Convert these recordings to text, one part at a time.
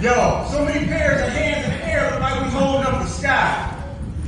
Yo, so many pairs of hands in the air look like we holding up the sky.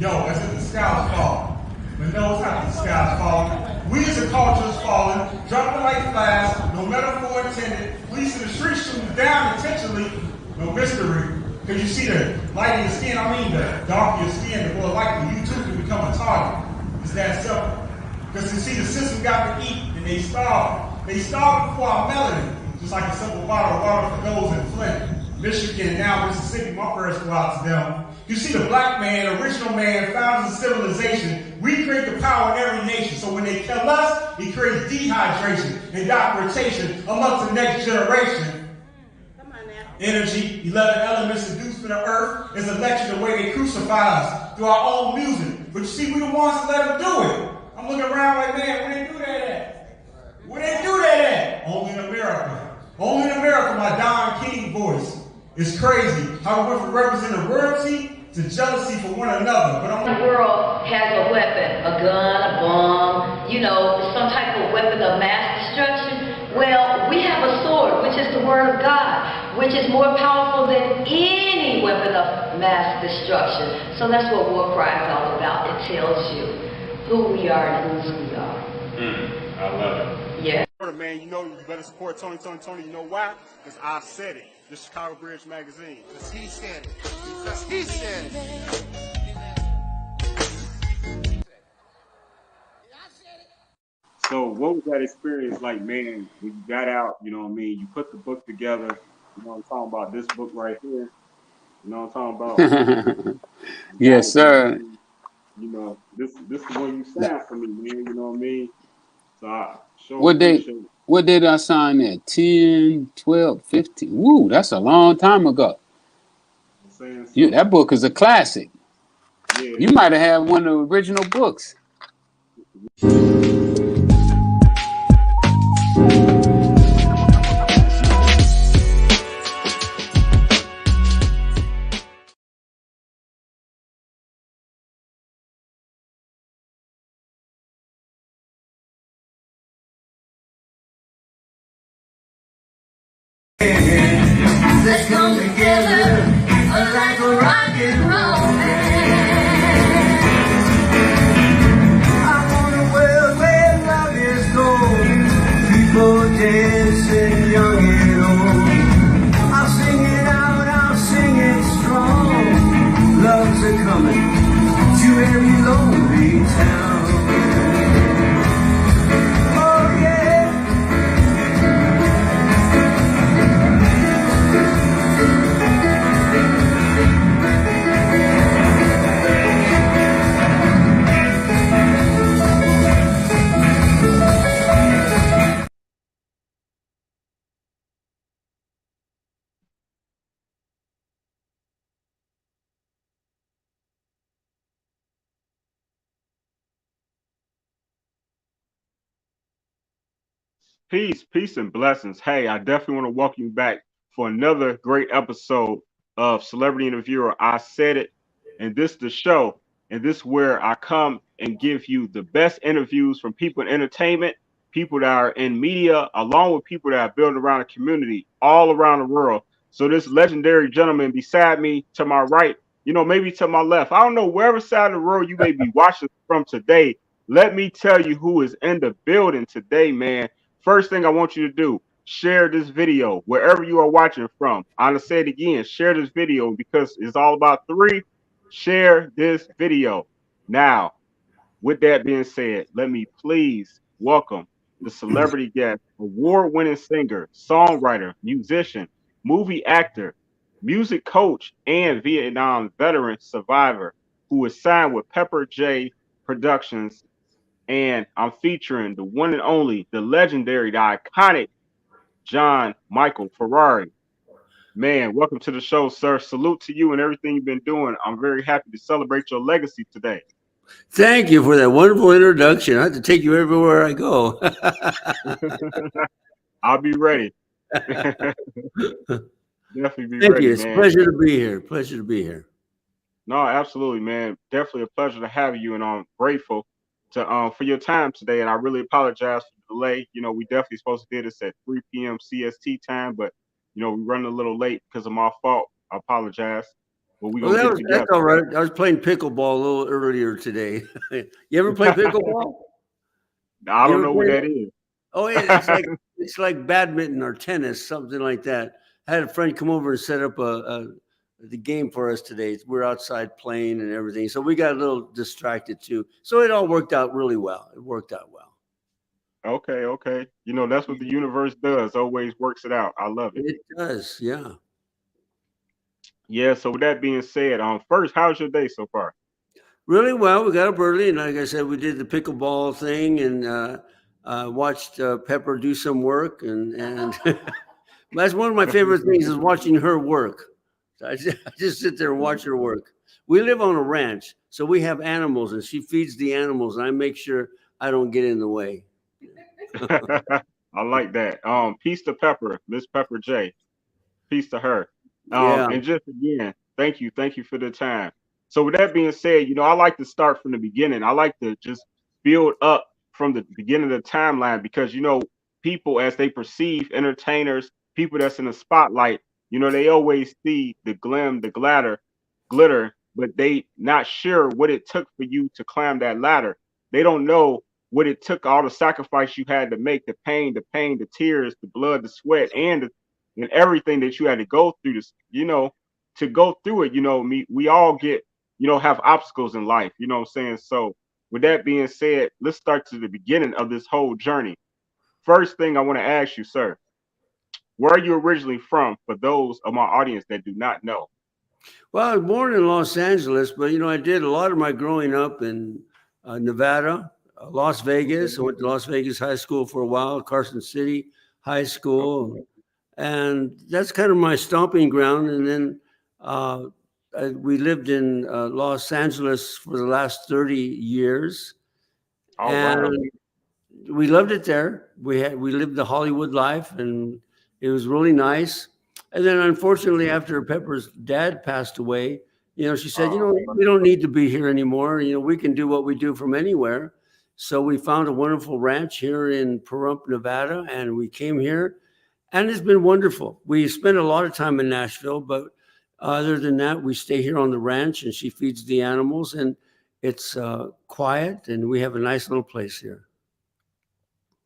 Yo, as if the sky was falling. But no, it's not the sky's falling. We as a culture is falling, dropping like flies, no metaphor intended. Police in the street shooting down intentionally, no mystery. Because you see the light in your skin, the darker your skin, the more likely you too can become a target. It's that simple. Because you see, the system got to eat and they starve. They starve before our melody, just like a simple bottle of water for those in Flint, Michigan, and now Mississippi. My prayers go out to them. You see, the black man, original man, founders of civilization, we create the power in every nation. So when they kill us, it creates dehydration and documentation amongst the next generation. Energy, 11 elements seduced from the earth is a lecture the way they crucify us through our own music. But you see, we the ones that let them do it. I'm looking around like, man, where they do that at? Where they do that at? Only in America. Only in America, my Don King voice. It's crazy how we went from representing royalty to jealousy for one another. But the world has a weapon, a gun, a bomb, some type of weapon of mass destruction. Well, we have a sword, which is the word of God, which is more powerful than any weapon of mass destruction. So that's what War Cry is all about. It tells you who we are and whose we are. I love it. Yeah. Man, you better support Tony. You know why? Because I said it. The Chicago Bridge Magazine. Because he said it. Because he said it. So what was that experience like, man, when you got out, you put the book together, I'm talking about this book right here, I'm talking about? Yes, sir. This is when you signed for me, man, So I sure What appreciate it. What did I sign at? 10, 12, 15? Woo, that's a long time ago. That book is a classic. Yeah. You might have had one of the original books. Let's come together like a rock and roll band. I want a world where love is gold, people dancing young and old. I'll sing it out, I'll sing it strong. Love's a coming to every lonely town. Peace, and blessings. Hey, I definitely want to welcome you back for another great episode of Celebrity Interviewer. I said it, and this is the show, and this is where I come and give you the best interviews from people in entertainment, people that are in media, along with people that are building around a community all around the world. So this legendary gentleman beside me, to my right, maybe to my left, I don't know, wherever side of the world you may be watching from today, let me tell you who is in the building today, man. First thing I want you to do, share this video wherever you are watching from. I'm going to say it again, share this video because it's all about three. Share this video. Now, with that being said, let me please welcome the celebrity guest, award-winning singer, songwriter, musician, movie actor, music coach, and Vietnam veteran survivor who is signed with Pepper J Productions. And I'm featuring the one and only, the legendary, the iconic John Michael Ferrari. Man, welcome to the show, sir. Salute to you and everything you've been doing. I'm very happy to celebrate your legacy today. Thank you for that wonderful introduction. I have to take you everywhere I go. I'll be ready. Definitely be Thank ready, you. It's man. a pleasure to be here. Pleasure to be here. No, absolutely, man. Definitely a pleasure to have you, and I'm grateful to for your time today. And I really apologize for the delay. We definitely supposed to do this at 3 p.m. CST time, but We running a little late because of my fault. I apologize, but we're Well, gonna get that's together. all right. I was playing pickleball a little earlier today. You ever play pickleball? I You don't ever know what play that is. Oh, it's like badminton or tennis, something like that. I had a friend come over and set up the game for us today. We're outside playing and everything, so we got a little distracted too. So it all worked out really well. It worked out well. Okay. That's what the universe does. Always works it out. I love it. It does, yeah. Yeah. So with that being said, first, how's your day so far? Really well. We got up early, and like I said, we did the pickleball thing and watched Pepper do some work, and that's one of my favorite things is watching her work. I just sit there and watch her work. We live on a ranch, so we have animals, and she feeds the animals, and I make sure I don't get in the way. I like that. Peace to Pepper, Miss Pepper J. Peace to her. Yeah. And just again, thank you for the time. So with that being said, I like to start from the beginning. I like to just build up from the beginning of the timeline because people as they perceive entertainers, people that's in the spotlight, they always see the glim, the glitter, but they not sure what it took for you to climb that ladder. They don't know what it took, all the sacrifice you had to make, the pain, the tears, the blood, the sweat, and everything that you had to go through this, to go through it. We all get, have obstacles in life, you know what I'm saying? So with that being said, let's start to the beginning of this whole journey. First thing I want to ask you, sir, where are you originally from for those of my audience that do not know? Well, I was born in Los Angeles, but I did a lot of my growing up in Nevada, Las Vegas. I went to Las Vegas High School for a while, Carson City High School, and that's kind of my stomping ground. And then we lived in Los Angeles for the last 30 years, and we loved it there. We lived the Hollywood life, and it was really nice. And then, unfortunately, after Pepper's dad passed away, she said, we don't need to be here anymore. We can do what we do from anywhere. So we found a wonderful ranch here in Pahrump, Nevada, and we came here, and it's been wonderful. We spent a lot of time in Nashville, but other than that, we stay here on the ranch, and she feeds the animals, and it's quiet, and we have a nice little place here.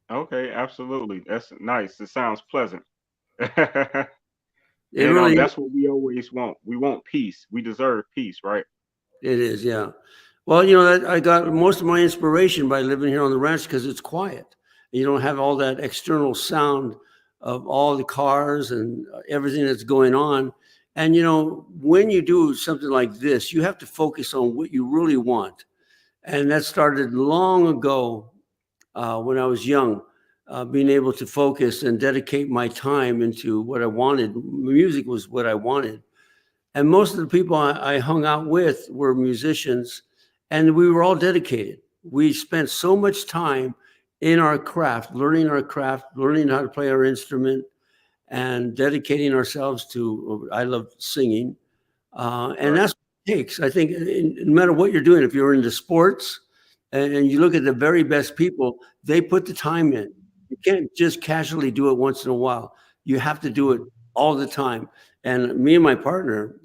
Okay, absolutely. That's nice. It sounds pleasant. It really that's what we always want. We want peace. We deserve peace, right? It is, yeah. Well, I got most of my inspiration by living here on the ranch because it's quiet. You don't have all that external sound of all the cars and everything that's going on. And, when you do something like this, you have to focus on what you really want. And that started long ago when I was young. Being able to focus and dedicate my time into what I wanted. Music was what I wanted. And most of the people I hung out with were musicians, and we were all dedicated. We spent so much time in our craft, learning how to play our instrument, and dedicating ourselves to, I love singing. And that's what it takes. I think no matter what you're doing, if you're into sports and you look at the very best people, they put the time in. You can't just casually do it once in a while. You have to do it all the time. And me and my partner,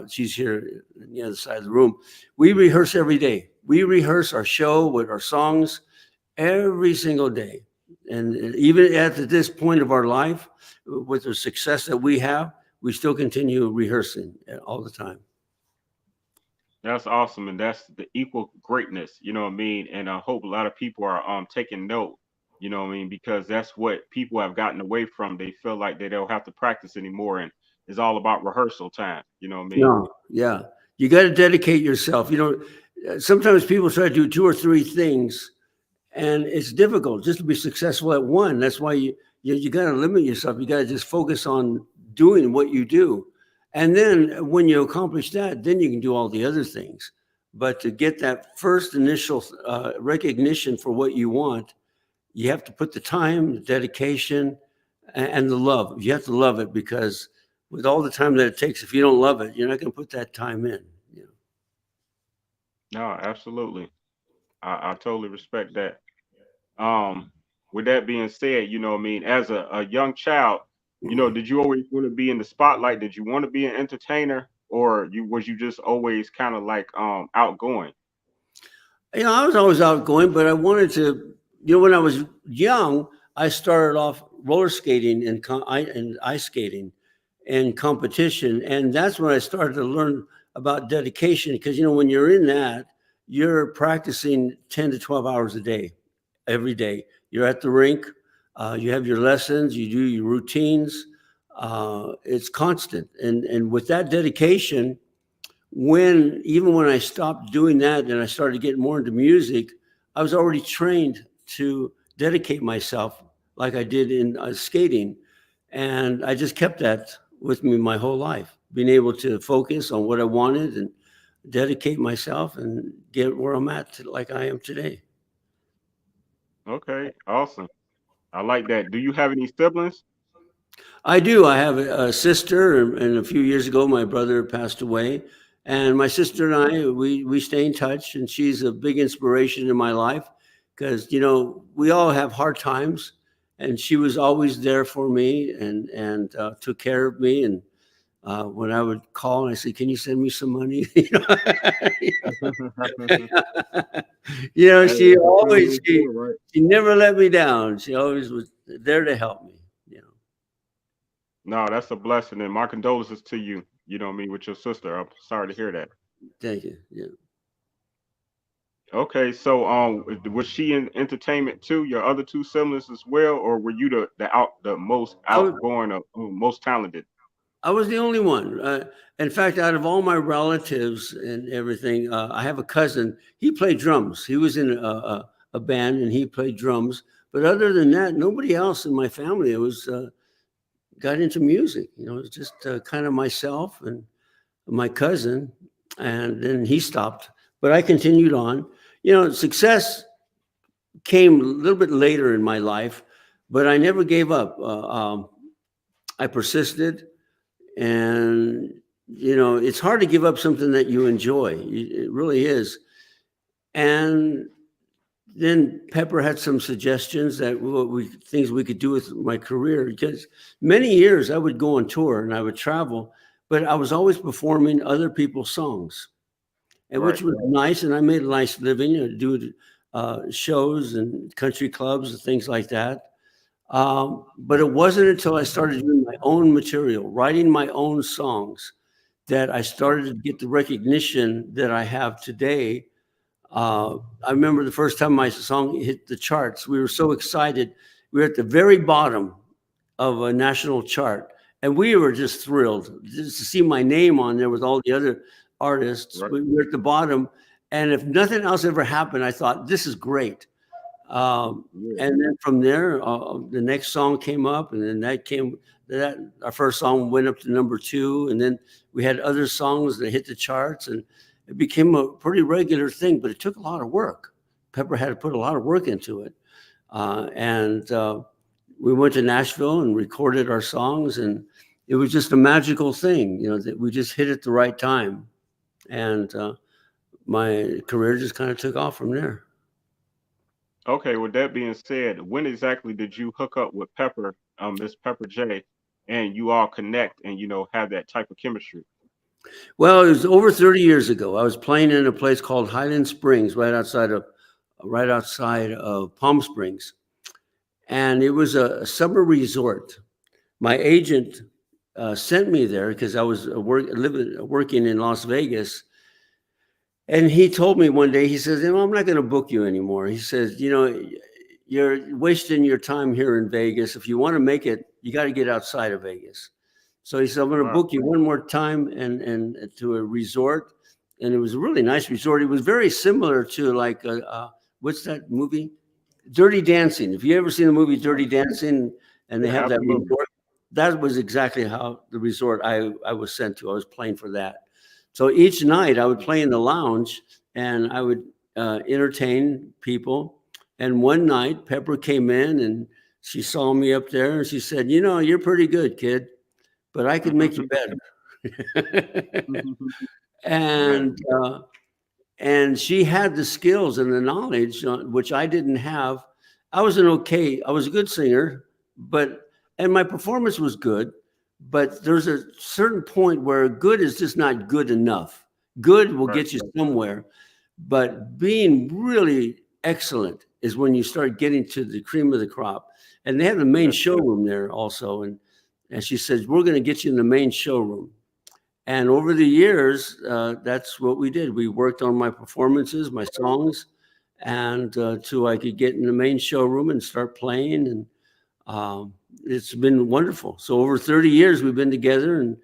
she's here on the other side of the room, we rehearse every day. We rehearse our show with our songs every single day. And even at this point of our life, with the success that we have, we still continue rehearsing all the time. That's awesome. And that's the equal greatness, you know what I mean? And I hope a lot of people are taking note. You know what I mean? Because that's what people have gotten away from. They feel like they don't have to practice anymore. And it's all about rehearsal time. You know what I mean? No, yeah. You got to dedicate yourself. Sometimes people try to do 2 or 3 things, and it's difficult just to be successful at one. That's why you got to limit yourself. You got to just focus on doing what you do. And then when you accomplish that, then you can do all the other things. But to get that first initial recognition for what you want, you have to put the time, the dedication, and the love. You have to love it, because with all the time that it takes, if you don't love it, you're not going to put that time in. No, absolutely. I totally respect that. With that being said, you know what I mean, as a young child, you know, did you always want to be in the spotlight? Did you want to be an entertainer, or was you just always kind of like outgoing? You know, I was always outgoing, but I wanted to. You know, when I was young, I started off roller skating and ice skating and competition, and that's when I started to learn about dedication. Because you know, when you're in that, you're practicing 10 to 12 hours a day, every day. You're at the rink, you have your lessons, you do your routines. It's constant, and with that dedication, even when I stopped doing that and I started getting more into music, I was already trained to dedicate myself like I did in skating. And I just kept that with me my whole life, being able to focus on what I wanted and dedicate myself and get where I'm at like I am today. Okay, awesome. I like that. Do you have any siblings? I do. I have a sister, and a few years ago, my brother passed away. And my sister and I, we stay in touch, and she's a big inspiration in my life because, you know, we all have hard times, and she was always there for me and took care of me. And when I would call and I said, "Can you send me some money?" You know, Hey, that's what it is she for, right? she never let me down. She always was there to help me. You know. No, that's a blessing, and my condolences to you. You know what I mean, with your sister. I'm sorry to hear that. Thank you. Yeah. Okay, so was she in entertainment too? Your other two siblings as well, or were you the most I was, outgoing or most talented? I was the only one. In fact, out of all my relatives and everything, I have a cousin. He played drums. He was in a band and he played drums. But other than that, nobody else in my family got into music. You know, it was just kind of myself and my cousin, and then he stopped. But I continued on. You know, success came a little bit later in my life, but I never gave up. I persisted. And, you know, it's hard to give up something that you enjoy. It really is. And then Pepper had some suggestions that things we could do with my career, because many years I would go on tour and I would travel, but I was always performing other people's songs, and Right. which was nice. And I made a nice living, you know, doing shows and country clubs and things like that. But it wasn't until I started doing my own material, writing my own songs, that I started to get the recognition that I have today. I remember the first time my song hit the charts, we were so excited. We were at the very bottom of a national chart, and we were just thrilled just to see my name on there with all the other artists. Right. We were at the bottom, and if nothing else ever happened, I thought, this is great. Yeah. And then from there, the next song came up, and then that our first song went up to #2, and then we had other songs that hit the charts, and it became a pretty regular thing. But it took a lot of work. Pepper had to put a lot of work into it, and we went to Nashville and recorded our songs, and it was just a magical thing, you know, that we just hit at the right time, and my career just kind of took off from there. Okay, with that being said, when exactly did you hook up with Pepper, Miss Pepper J, and you all connect and you know have that type of chemistry? Well, it was over 30 years ago. I was playing in a place called Highland Springs, right outside of Palm Springs, and it was a summer resort. My agent sent me there because I was working in Las Vegas, and he told me one day, he says, "You know, I'm not going to book you anymore." He says, "You know, you're wasting your time here in Vegas. If you want to make it, you got to get outside of Vegas." So he said, "I'm going to Wow. book you one more time and to a resort." And it was a really nice resort. It was very similar to like, what's that movie? Dirty Dancing. If you ever seen the movie Dirty Dancing, and they Yeah, have that absolutely. resort, that was exactly how the resort I was sent to. I was playing for that. So each night I would play in the lounge and I would entertain people. And one night Pepper came in and she saw me up there and she said, "You know, you're pretty good, kid, but I could make you better." Man, and and she had the skills and the knowledge, which I didn't have. I was a good singer, but and my performance was good, but there's a certain point where good is just not good enough. Good will get you somewhere, but being really excellent is when you start getting to the cream of the crop. And they have the main showroom there also, and she says, we're going to get you in the main showroom. And over the years, that's what we did. We worked on my performances, my songs, and till I could get in the main showroom and start playing. And it's been wonderful. So over 30 years we've been together,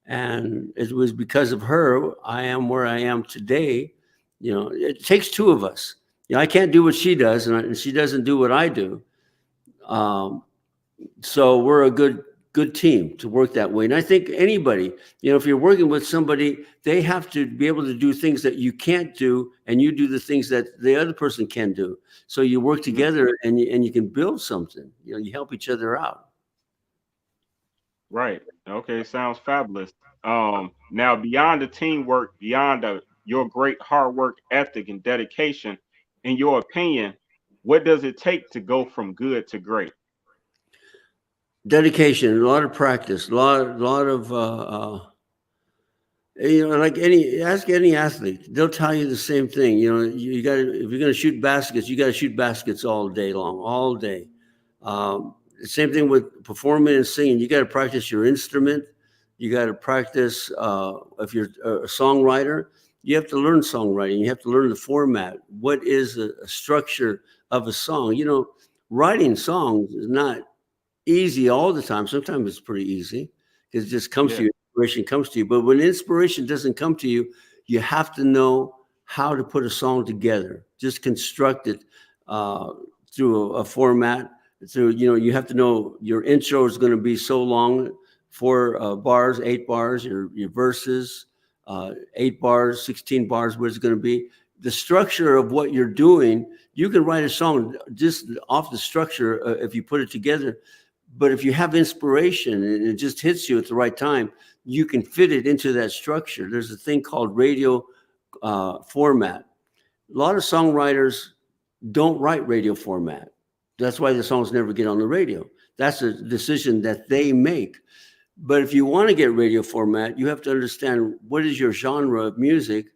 and it was because of her I am where I am today. You know, it takes two of us. You know, I can't do what she does, and she doesn't do what I do. So we're a good team to work that way. And I think anybody, you know, if you're working with somebody, they have to be able to do things that you can't do, and you do the things that the other person can do. So you work together, and you can build something. You know, you help each other out. Right. Okay. Sounds fabulous. Now beyond the teamwork, beyond your great hard work ethic and dedication, in your opinion, what does it take to go from good to great? Dedication, a lot of practice, a lot of you know, like ask any athlete, they'll tell you the same thing. You know, you got to, if you're going to shoot baskets, you got to shoot baskets all day long, all day. Same thing with performing and singing. You got to practice your instrument. You got to practice. If you're a songwriter, you have to learn songwriting. You have to learn the format. What is a structure of a song? You know, writing songs is not easy all the time. Sometimes it's pretty easy because it just comes to you. Inspiration comes to you. But when inspiration doesn't come to you, you have to know how to put a song together. Just construct it through a format. Through, you know, you have to know your intro is going to be so long, 4 bars, 8 bars. Your verses, 8 bars, 16 bars. What it's going to be. The structure of what you're doing. You can write a song just off the structure if you put it together. But if you have inspiration and it just hits you at the right time, you can fit it into that structure. There's a thing called radio format. A lot of songwriters don't write radio format. That's why the songs never get on the radio. That's a decision that they make. But if you want to get radio format, you have to understand what is your genre of music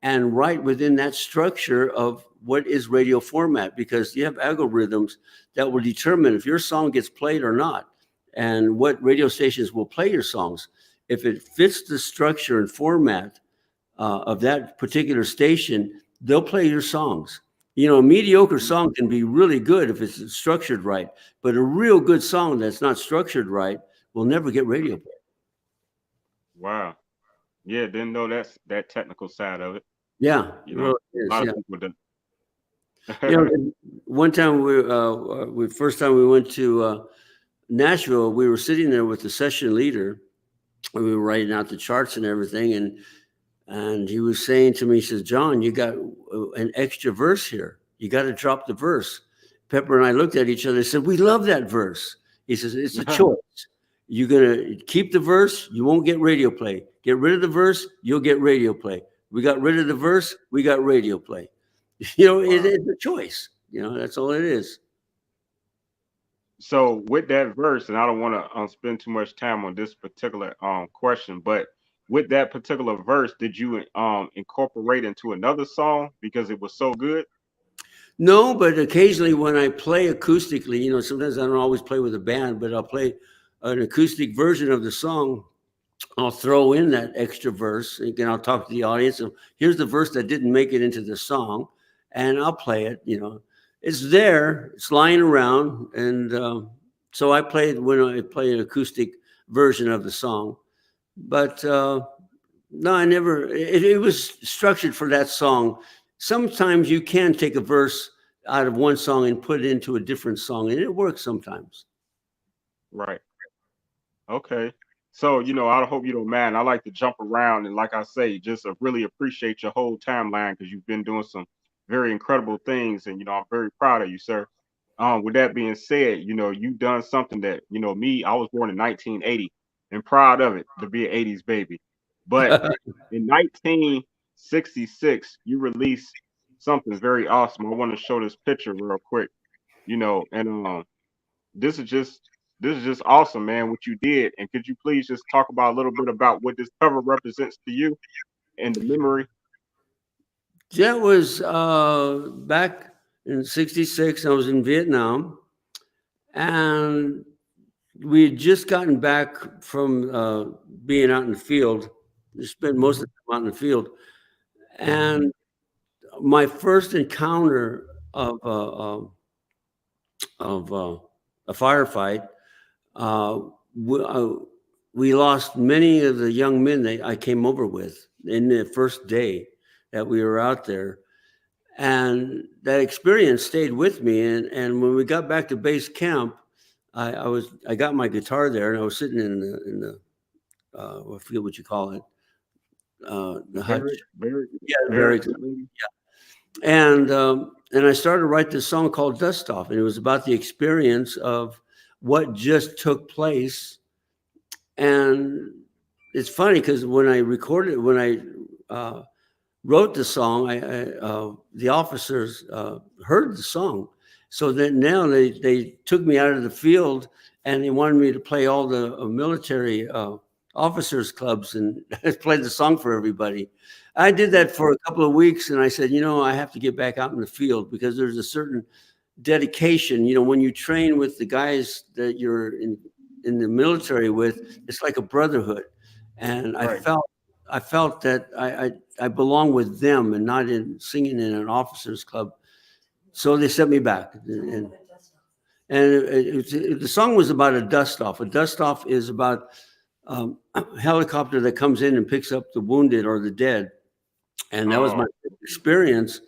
and write within that structure of what is radio format, because you have algorithms that will determine if your song gets played or not, and what radio stations will play your songs. If it fits the structure and format of that particular station, they'll play your songs. You know, a mediocre song can be really good if it's structured right, but a real good song that's not structured right will never get radio play. Wow. Yeah, didn't know that technical side of it. Yeah, You know, really a lot is, of people don't. You know, one time we first time we went to Nashville, we were sitting there with the session leader, and we were writing out the charts and everything, and he was saying to me, he says, "John, you got an extra verse here. You got to drop the verse." Pepper and I looked at each other and said, "We love that verse." He says, "It's a choice. You're gonna keep the verse, you won't get radio play. Get rid of the verse, you'll get radio play. We got rid of the verse, we got radio play." You know, it's a choice. You know, that's all it is. So with that verse, and I don't want to spend too much time on this particular question, but with that particular verse, did you incorporate into another song because it was so good? No, but occasionally when I play acoustically, you know, sometimes I don't always play with a band, but I'll play an acoustic version of the song. I'll throw in that extra verse, and I'll talk to the audience. So here's the verse that didn't make it into the song, and I'll play it. You know, it's there, it's lying around, and so I played when I play an acoustic version of the song. But no, I never. It was structured for that song. Sometimes you can take a verse out of one song and put it into a different song, and it works sometimes. Right. Okay. So, you know, I hope you don't mind. I like to jump around and, like I say, just really appreciate your whole timeline because you've been doing some very incredible things, and you know, I'm very proud of you, sir. With that being said, you know, you've done something that, you know, me, I was born in 1980 and proud of it to be an 80s baby. But in 1966, you released something very awesome. I want to show this picture real quick, you know, and this is just this is just awesome, man, what you did. And could you please just talk about a little bit about what this cover represents to you and the memory? That was back in '66. I was in Vietnam, and we had just gotten back from being out in the field. We spent most of the time out in the field, and my first encounter of a firefight, we lost many of the young men that I came over with in the first day that we were out there. And that experience stayed with me. And when we got back to base camp, I got my guitar there, and I was sitting in the I forget what you call it, the hutch. Barracks. And I started to write this song called Dustoff, and it was about the experience of what just took place. And it's funny because when I wrote the song, the officers heard the song. So then now they took me out of the field, and they wanted me to play all the military officers clubs and play the song for everybody. I did that for a couple of weeks, and I said, I have to get back out in the field, because there's a certain dedication. When you train with the guys that you're in the military with, it's like a brotherhood. And right. I felt that I belong with them and not in singing in an officers club. So they sent me back. And the song was about a dust-off. A dust-off is about a helicopter that comes in and picks up the wounded or the dead. And that was my experience.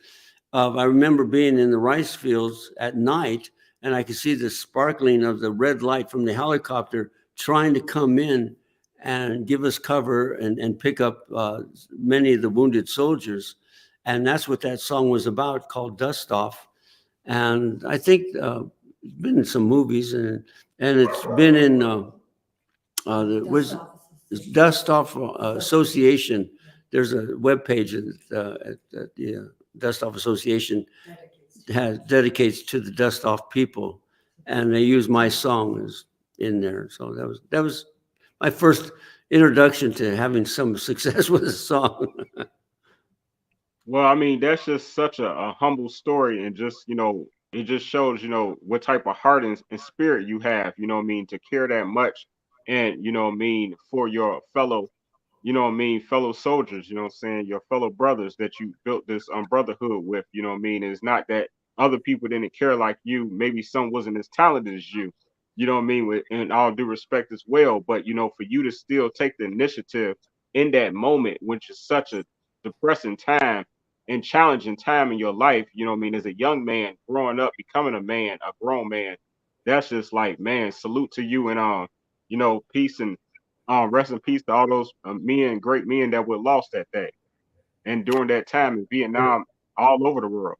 I remember being in the rice fields at night, and I could see the sparkling of the red light from the helicopter trying to come in and give us cover and pick up many of the wounded soldiers. And that's what that song was about, called Dustoff. And I think it's been in some movies, and it's been in the Dustoff Association. There's a webpage at the Dustoff Association dedicates to the Dustoff people, and they use my song in there. So that was my first introduction to having some success with a song. Well, I mean, that's just such a humble story, and just, it just shows, what type of heart and spirit you have, to care that much, and, for your fellow, fellow soldiers, your fellow brothers that you built this brotherhood with, It's not that other people didn't care like you. Maybe some wasn't as talented as you, with, in all due respect as well. But, for you to still take the initiative in that moment, which is such a depressing time and challenging time in your life, as a young man growing up, becoming a man, a grown man, that's just like, man, salute to you, and, peace and rest in peace to all those great men that were lost that day and during that time in Vietnam, all over the world.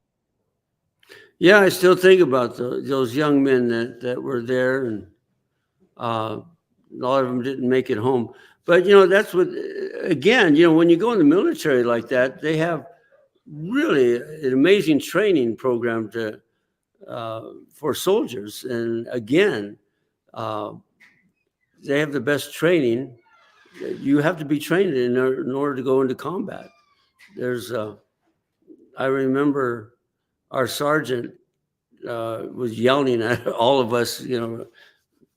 Yeah, I still think about those young men that were there, and a lot of them didn't make it home. But, that's what, again, when you go in the military like that, they have really an amazing training program for soldiers. And again, they have the best training. You have to be trained in order to go into combat. I remember our sergeant was yelling at all of us,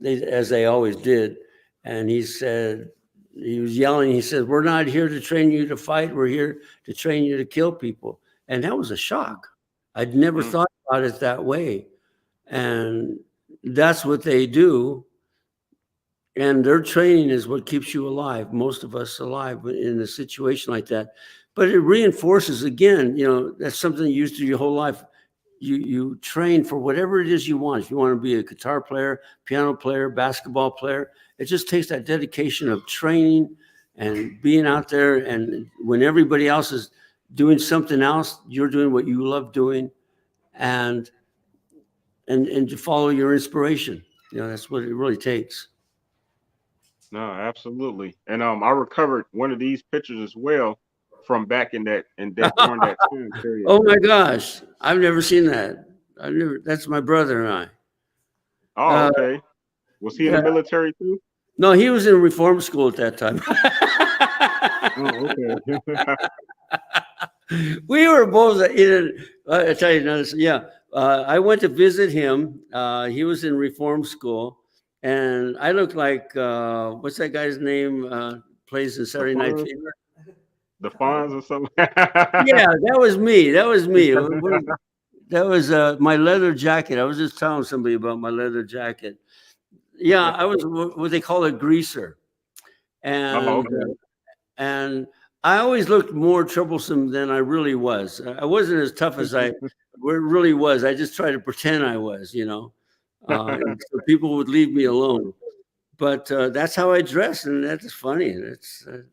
as they always did. And he was yelling, he said, "We're not here to train you to fight. We're here to train you to kill people." And that was a shock. I'd never thought about it that way. And that's what they do. And their training is what keeps you alive, most of us alive in a situation like that. But it reinforces, again, that's something you used to your whole life. You train for whatever it is you want. If you want to be a guitar player, piano player, basketball player, it just takes that dedication of training and being out there. And when everybody else is doing something else, you're doing what you love doing, and to follow your inspiration. That's what it really takes. No, absolutely. And I recovered one of these pictures as well from back in that during that time period. Oh my gosh, I've never seen that. That's my brother and I. Oh, okay. Was he in the military too? No, he was in reform school at that time. Oh, okay. We were both in. I tell you another. Yeah, I went to visit him. He was in reform school, and I looked like what's that guy's name? Plays in Saturday Night Fever. The Fonz or something. Yeah, that was me. That was me. That was my leather jacket. I was just telling somebody about my leather jacket. Yeah, I was what they call a greaser, and okay. and I always looked more troublesome than I really was. I wasn't as tough as I really was. I just tried to pretend I was, and so people would leave me alone. But that's how I dress, and that's funny.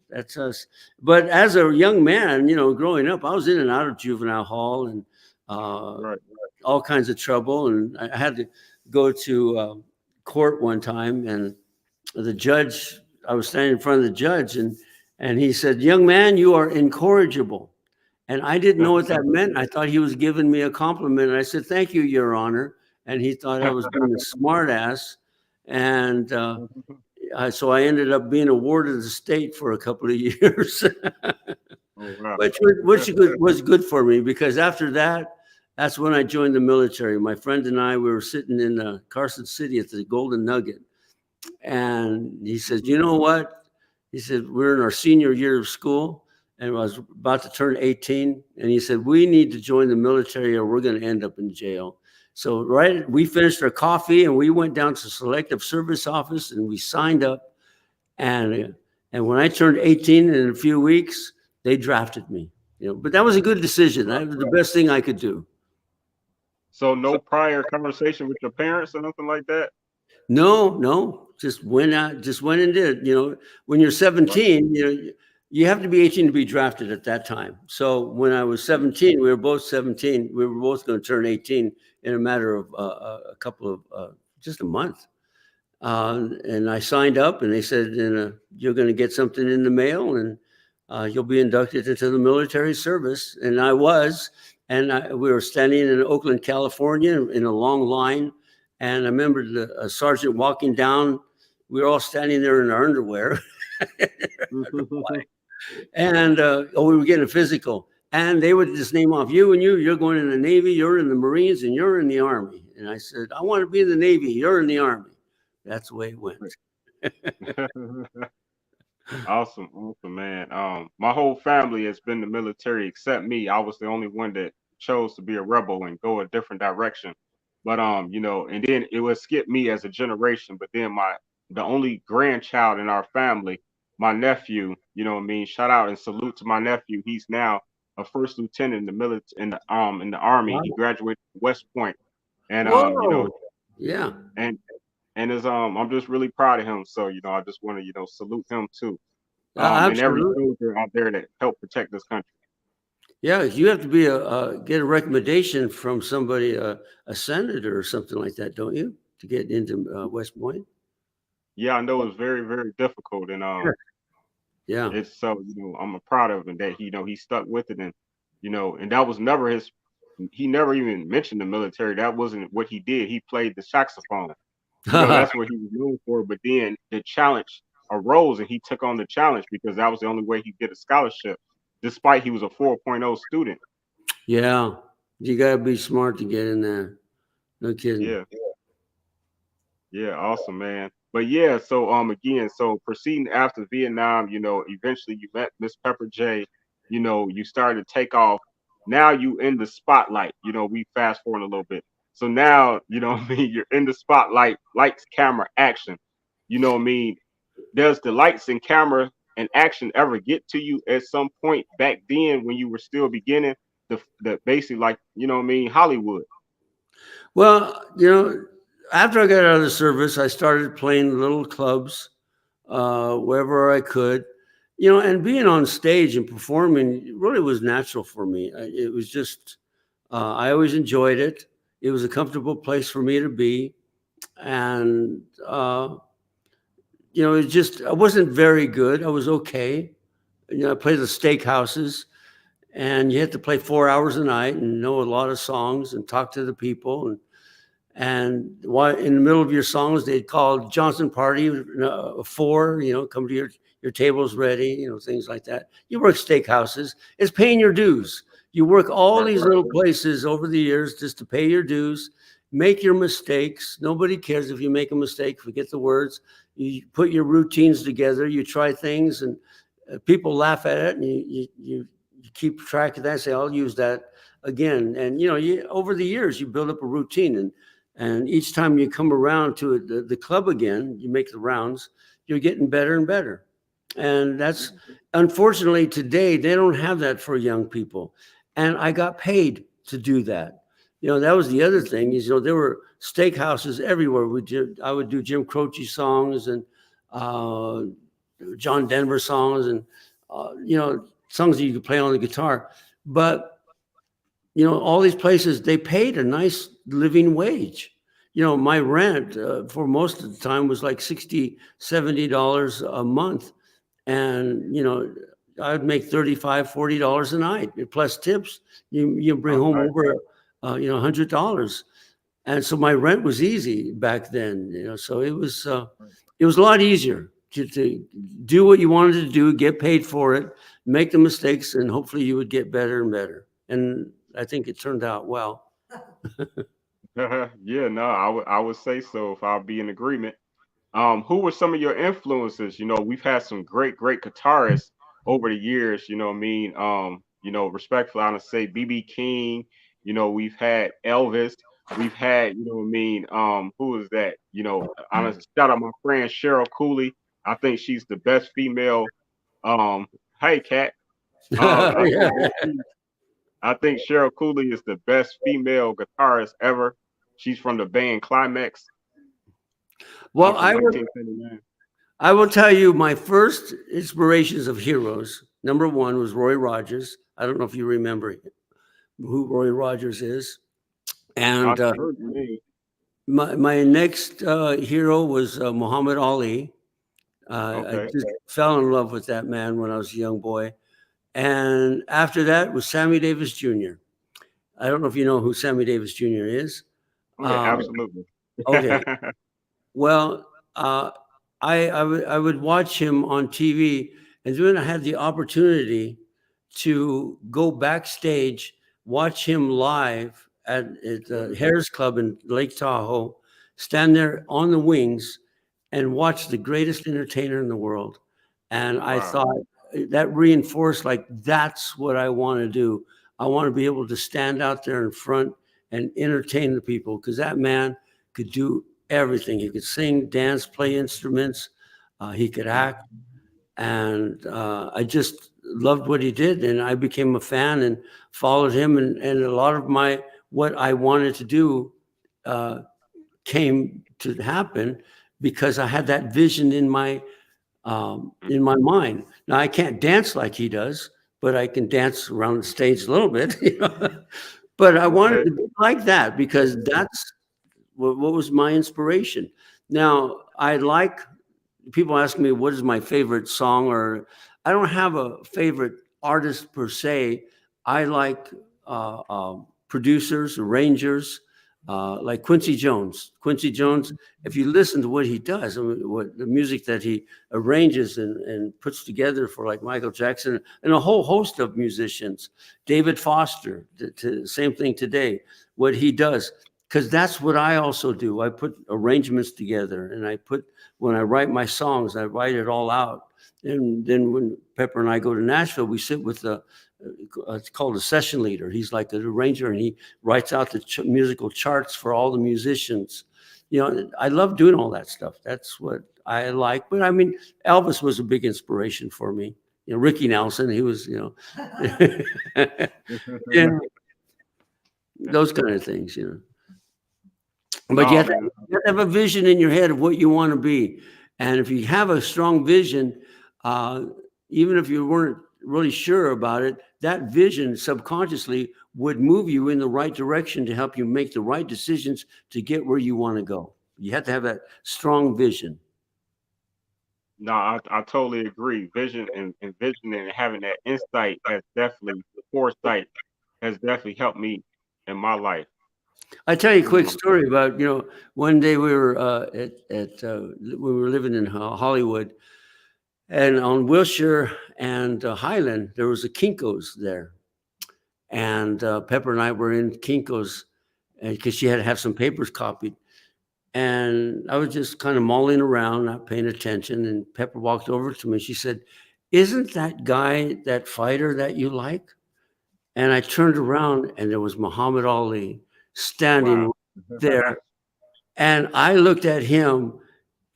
That's us. But as a young man, growing up, I was in and out of juvenile hall and Right. all kinds of trouble, and I had to go to court one time, and the judge. I was standing in front of the judge, and he said, "Young man, you are incorrigible." And I didn't know what that meant. I thought he was giving me a compliment, and I said, "Thank you, Your Honor." And he thought I was being a smart ass. And so I ended up being awarded the state for a couple of years, Wow. which was good for me, because after that, that's when I joined the military. My friend and I, we were sitting in Carson City at the Golden Nugget. And he said, "You know what?" He said, "We're in our senior year of school, and I was about to turn 18. And he said, "We need to join the military or we're going to end up in jail." So we finished our coffee and we went down to Selective Service Office and we signed up. And when I turned 18 in a few weeks, they drafted me. But that was a good decision. That was the best thing I could do. So no prior conversation with your parents or nothing like that? No, just went and did. When you're 17, you have to be 18 to be drafted at that time. So when I was 17, we were both 17. We were both going to turn 18 in a matter of a couple of just a month. And I signed up, and they said, "You're going to get something in the mail, and you'll be inducted into the military service." And I was, and we were standing in Oakland, California, in a long line. And I remember the sergeant walking down. We were all standing there in our underwear. And we were getting a physical. And they would just name off you're going in the Navy, you're in the Marines, and you're in the Army. And I said, "I want to be in the Navy, you're in the Army." That's the way it went. Awesome, man. My whole family has been in the military except me. I was the only one that chose to be a rebel and go a different direction. But and then it would skip me as a generation. But then the only grandchild in our family, my nephew, shout out and salute to my nephew. He's now a first lieutenant in the military, in the Army. Wow. He graduated from West Point, and yeah, and I'm just really proud of him. So I just want to salute him too, and every soldier out there that helped protect this country. Yeah, you have to be get a recommendation from somebody, a senator or something like that, don't you, to get into West Point? Yeah, I know it's very, very difficult, and yeah, it's so I'm proud of him that he stuck with it, and and that was never his. He never even mentioned the military. That wasn't what he did. He played the saxophone. That's what he was known for. But then the challenge arose, and he took on the challenge because that was the only way he'd get a scholarship, despite he was a 4.0 student. Yeah, you gotta be smart to get in there. No kidding. Yeah, awesome, man. But yeah, so again, so proceeding after Vietnam, eventually you met Miss Pepper J. You started to take off. Now you in the spotlight. We fast forward a little bit. So now, you're in the spotlight, lights, camera, action. Does the lights and camera and action ever get to you at some point back then when you were still beginning the basically like, Hollywood? Well, after I got out of the service, I started playing little clubs wherever I could, and being on stage and performing really was natural for me. It was just, I always enjoyed it. It was a comfortable place for me to be. And, it just, I wasn't very good. I was okay. I played the steakhouses, and you had to play 4 hours a night and know a lot of songs and talk to the people. And while in the middle of your songs, they'd call Johnson Party 4, come to your table's ready, things like that. You work steakhouses. It's paying your dues. You work all these little places over the years just to pay your dues, make your mistakes. Nobody cares if you make a mistake, forget the words. You put your routines together, you try things, and people laugh at it, and you keep track of that, say, I'll use that again. And, over the years, you build up a routine, and each time you come around to the club again, you make the rounds, you're getting better and better. And that's, unfortunately, today, they don't have that for young people. And I got paid to do that. That was the other thing is, there were steakhouses everywhere. I would do Jim Croce songs and John Denver songs and, songs that you could play on the guitar. But, all these places, they paid a nice living wage. My rent for most of the time was like $60, $70 a month. And, I'd make $35, $40 a night plus tips. You bring home over, $100. And so my rent was easy back then, so it was a lot easier to do what you wanted to do, get paid for it, make the mistakes, and hopefully you would get better and better. And I think it turned out well. Yeah, no, I would say so if I'll be in agreement. Who were some of your influences? We've had some great guitarists over the years, respectfully, I'm gonna say BB King, we've had Elvis, we've had, who is that? Honestly, shout out my friend Cheryl Cooley. I think she's the best female. Hey, Kat. I think Cheryl Cooley is the best female guitarist ever. She's from the band Climax. Well, I will tell you my first inspirations of heroes. Number one was Roy Rogers. I don't know if you remember who Roy Rogers is. And my next hero was Muhammad Ali. I just fell in love with that man when I was a young boy. And after that was Sammy Davis Jr. I don't know if you know who Sammy Davis Jr. is. Yeah, absolutely. Okay. Well, I would watch him on TV, and then I had the opportunity to go backstage, watch him live at the Harris Club in Lake Tahoe, stand there on the wings and watch the greatest entertainer in the world. And I thought that reinforced, like, that's what I want to do. I want to be able to stand out there in front and entertain the people, because that man could do everything. He could sing, dance, play instruments. He could act. And I just loved what he did. And I became a fan and followed him. And a lot of what I wanted to do came to happen because I had that vision in my mind. Now, I can't dance like he does, but I can dance around the stage a little bit. But I wanted to be like that because that's what was my inspiration. Now, people ask me, what is my favorite song? Or I don't have a favorite artist per se. I like producers, arrangers, like Quincy Jones. Quincy Jones, if you listen to what he does, what the music that he arranges and puts together for, like Michael Jackson and a whole host of musicians, David Foster, same thing today, what he does, because that's what I also do. I put arrangements together, and when I write my songs, I write it all out. And then when Pepper and I go to Nashville, we sit with it's called a session leader. He's like an arranger, and he writes out the musical charts for all the musicians. I love doing all that stuff. That's what I like. But I mean, Elvis was a big inspiration for me. Ricky Nelson, he was, those kind of things, But you have to have a vision in your head of what you want to be. And if you have a strong vision, even if you weren't really sure about it, that vision subconsciously would move you in the right direction to help you make the right decisions to get where you want to go. You have to have that strong vision. No, I totally agree. Vision and having that insight foresight has definitely helped me in my life. I tell you a quick story about, one day we were we were living in Hollywood, and on Wilshire and Highland, there was a Kinko's there. And Pepper and I were in Kinko's because she had to have some papers copied. And I was just kind of mulling around, not paying attention. And Pepper walked over to me. She said, "Isn't that guy that fighter that you like?" And I turned around, and there was Muhammad Ali standing there. And I looked at him,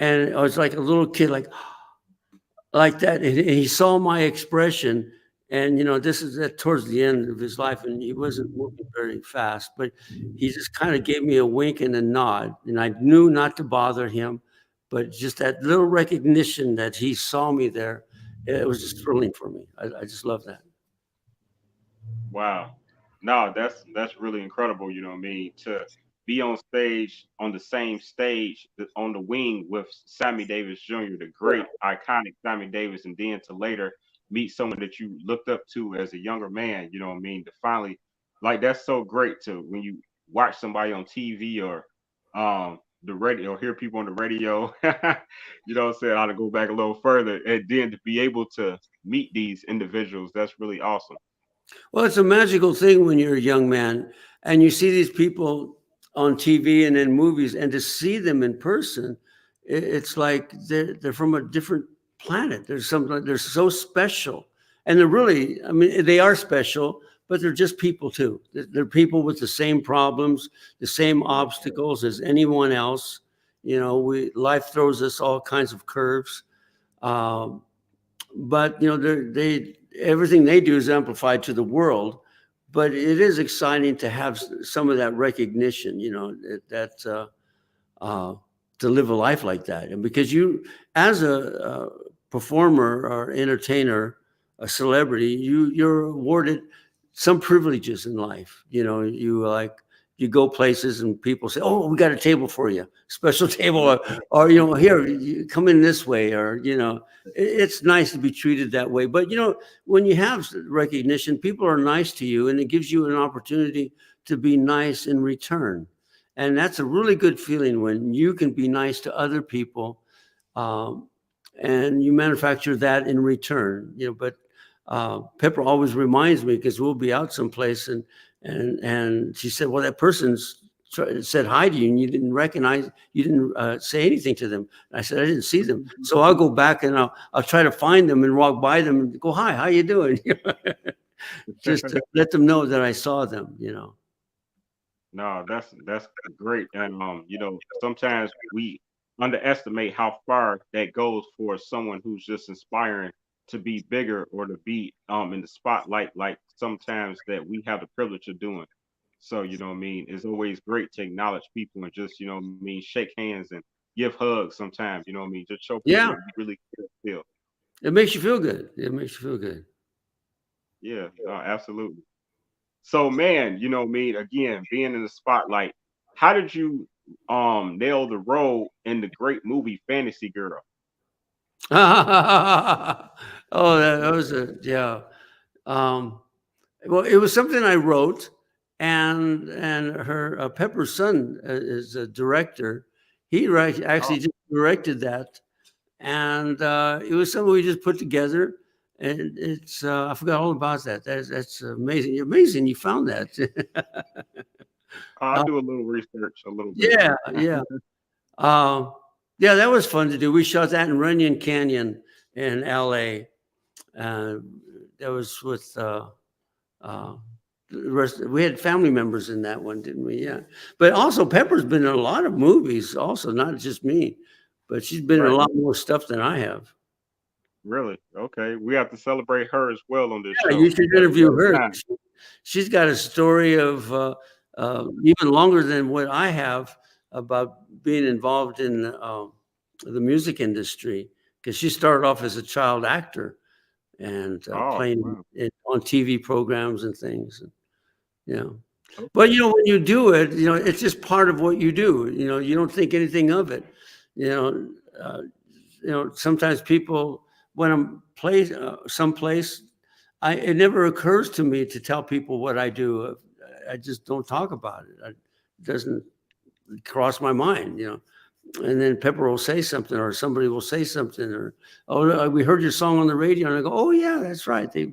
and I was like a little kid, like that. And he saw my expression. And, this is towards the end of his life, and he wasn't moving very fast, but he just kind of gave me a wink and a nod. And I knew not to bother him, but just that little recognition that he saw me there, it was just thrilling for me. I just love that. Wow. No, that's really incredible, you know what I mean, to be on stage, on the same stage, on the wing with Sammy Davis Jr., the great iconic Sammy Davis, and then to later meet someone that you looked up to as a younger man, you know what I mean, to finally, like, that's so great to when you watch somebody on TV or the radio, or hear people on the radio, you know what I'm saying, how to go back a little further, and then to be able to meet these individuals, that's really awesome. Well, it's a magical thing when you're a young man and you see these people on TV and in movies, and to see them in person, it's like they're from a different planet. There's something, they're so special, and they're really, I mean, they are special, but they're just people too. They're people with the same problems, the same obstacles as anyone else. Life throws us all kinds of curves, but everything they do is amplified to the world. But it is exciting to have some of that recognition, to live a life like that. And because you, as a performer or entertainer, a celebrity, you're awarded some privileges in life. You go places and people say, "Oh, we got a table for you, special table," or here, you come in this way, or it's nice to be treated that way. But when you have recognition, people are nice to you, and it gives you an opportunity to be nice in return. And that's a really good feeling when you can be nice to other people, and you manufacture that in return. But Pepper always reminds me, because we'll be out someplace, and she said, "Well, that person's said hi to you, and you didn't say anything to them." And I said, "I didn't see them." So I'll go back and I'll try to find them and walk by them and go, "Hi, how you doing?" Just to let them know that I saw them. No, that's great. And sometimes we underestimate how far that goes for someone who's just inspiring to be bigger, or to be in the spotlight, like sometimes that we have the privilege of doing. So, what I mean, it's always great to acknowledge people and just, what I mean, shake hands and give hugs sometimes, what I mean, just show people you really feel. It makes you feel good. It makes you feel good. Yeah, absolutely. So, man, what I mean, again, being in the spotlight, how did you nail the role in the great movie Fantasy Girl? Oh, that was well, it was something I wrote, and her Pepper's son is a director. He actually just directed that, and it was something we just put together. And it's I forgot all about that. That's amazing. Amazing you found that. I'll do a little research, a little bit. Yeah. Yeah, that was fun to do. We shot that in Runyon Canyon in LA. That was with the rest. We had family members in that one, didn't we? Yeah. But also, Pepper's been in a lot of movies, also, not just me, but she's been in a lot more stuff than I have. Really? Okay. We have to celebrate her as well on this show. You should interview her. She's got a story of even longer than what I have about being involved in the music industry, because she started off as a child actor and playing on TV programs and things. Okay. But when you do it, it's just part of what you do. You don't think anything of it. Sometimes people, when I'm someplace, it never occurs to me to tell people what I do. I just don't talk about it. doesn't cross my mind, you know. And then Pepper will say something, or somebody will say something, or, oh, we heard your song on the radio. And I go, oh, yeah, that's right. They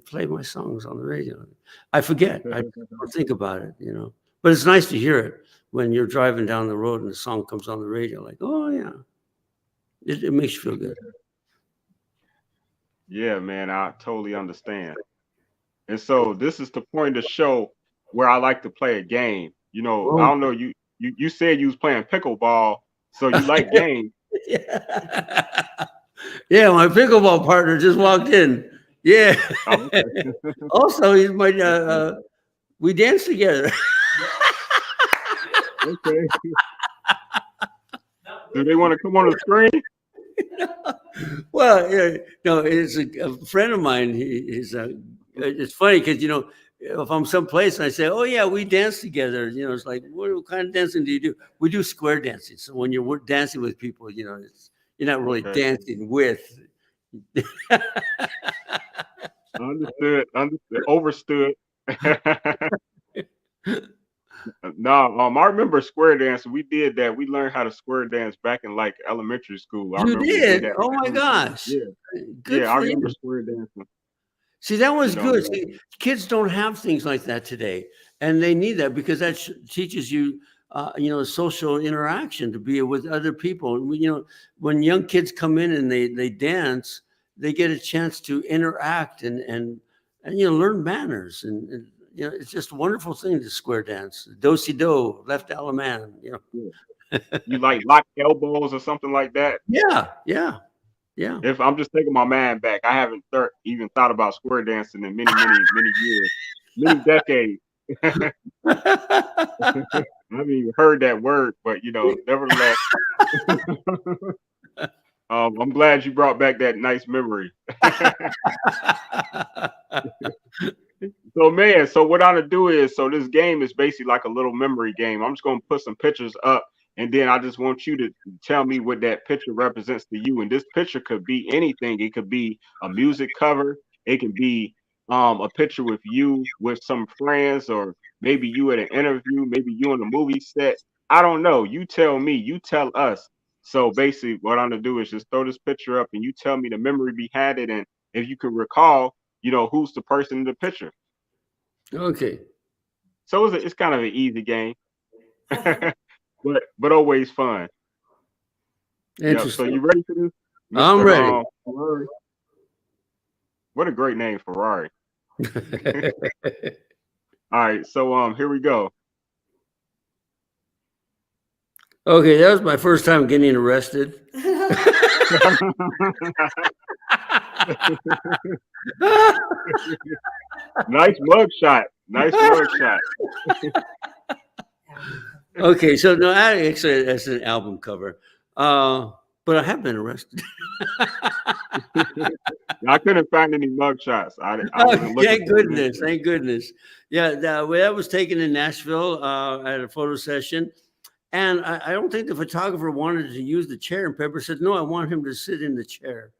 play my songs on the radio. I forget. I don't think about it, you know. But it's nice to hear it when you're driving down the road and the song comes on the radio. Like, oh, yeah. It makes you feel good. Yeah, man, I totally understand. And so this is the point of the show where I like to play a game. You know, I don't know, you said you was playing pickleball, so you like games. Yeah. Yeah, my pickleball partner just walked in. Yeah. Oh, okay. Also, he's my we dance together. Okay. Do they want to come on the screen? Well, yeah, no, it's a friend of mine. It's funny because, you know, if I'm someplace and I say, oh, yeah, we dance together, you know, it's like, what kind of dancing do you do? We do square dancing. So when you're dancing with people, you know, you're not really dancing with. Understood. Overstood. No, I remember square dancing. We did that. We learned how to square dance back in like elementary school. I remember You did? Oh my gosh. Yeah. Good I for remember you. square dancing. See, that was You know, good. See, kids don't have things like that today, and they need that because that teaches you, you know, social interaction, to be with other people. You know, when young kids come in and they dance, they get a chance to interact and you know, learn manners, and you know, it's just a wonderful thing to square dance. Do-si-do, left alaman, you know. Yeah. You like lock elbows or something like that? Yeah. If I'm just taking my mind back, I haven't even thought about square dancing in many years, many decades. I haven't even heard that word, but you know, nevertheless, I'm glad you brought back that nice memory. So man, so what I'm gonna do is, so this game is basically like a little memory game. I'm just gonna put some pictures up, and then I just want you to tell me what that picture represents to you. And this picture could be anything. It could be a music cover. It can be a picture with you with some friends, or maybe you at an interview, maybe you on a movie set. I don't know. You tell me. You tell us. So basically, what I'm gonna do is just throw this picture up, and you tell me the memory behind it, and if you can recall, you know, who's the person in the picture. Okay. So it's kind of an easy game, but always fun. Interesting. So you ready for this? I'm ready. Ferrari. What a great name, Ferrari. All right, so here we go. Okay, that was my first time getting arrested. Nice mug shot. Okay, so no, actually, that's an album cover. But I have been arrested. I couldn't find any mug shots. I wasn't looking. Thank goodness. Yeah, that was taken in Nashville at a photo session. And I don't think the photographer wanted to use the chair. And Pepper said, no, I want him to sit in the chair.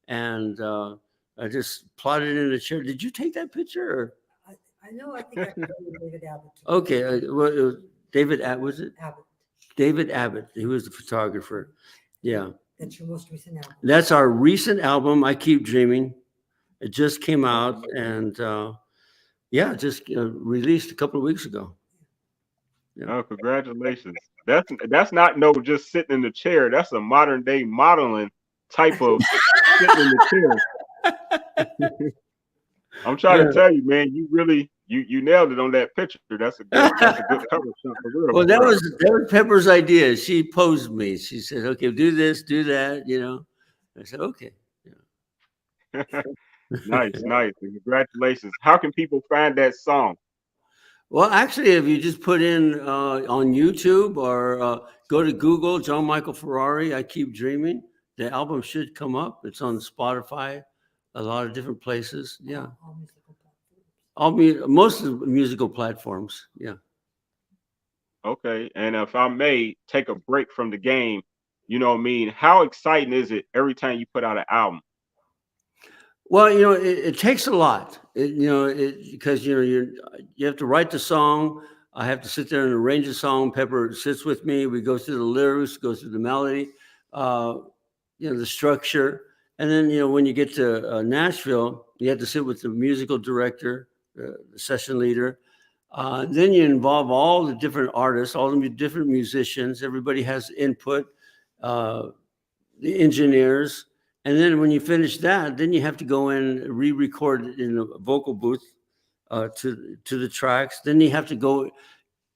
And I just plotted in the chair. Did you take that picture? Or? I know. I think I could go with David Abbott. Okay. Well, David Abbott, was it? Abbott. David Abbott. He was the photographer. Yeah. That's your most recent album. That's our recent album, I Keep Dreaming. It just came out, and just released a couple of weeks ago. Yeah. Oh, congratulations. That's not just sitting in the chair. That's a modern day modeling type of sitting in the chair. I'm trying to tell you, man, you really you nailed it on that picture. That's a good cover shot for real. Well, that was Pepper's idea. She posed me. She said, okay, do this, do that, you know. I said, okay. Yeah. Nice. Congratulations. How can people find that song? Well, actually, if you just put in on YouTube or go to Google, John Michael Ferrari, I Keep Dreaming, the album should come up. It's on Spotify, a lot of different places. Yeah. Most of the musical platforms. Yeah. Okay. And if I may take a break from the game, you know what I mean? How exciting is it every time you put out an album? Well, you know, it takes a lot, because, you know, you have to write the song. I have to sit there and arrange a song. Pepper sits with me. We go through the lyrics, go through the melody, the structure. And then, when you get to Nashville, you have to sit with the musical director, the session leader. Then you involve all the different artists, all the different musicians. Everybody has input, the engineers. And then when you finish that, then you have to go in, re-record it in a vocal booth to the tracks. Then you have to go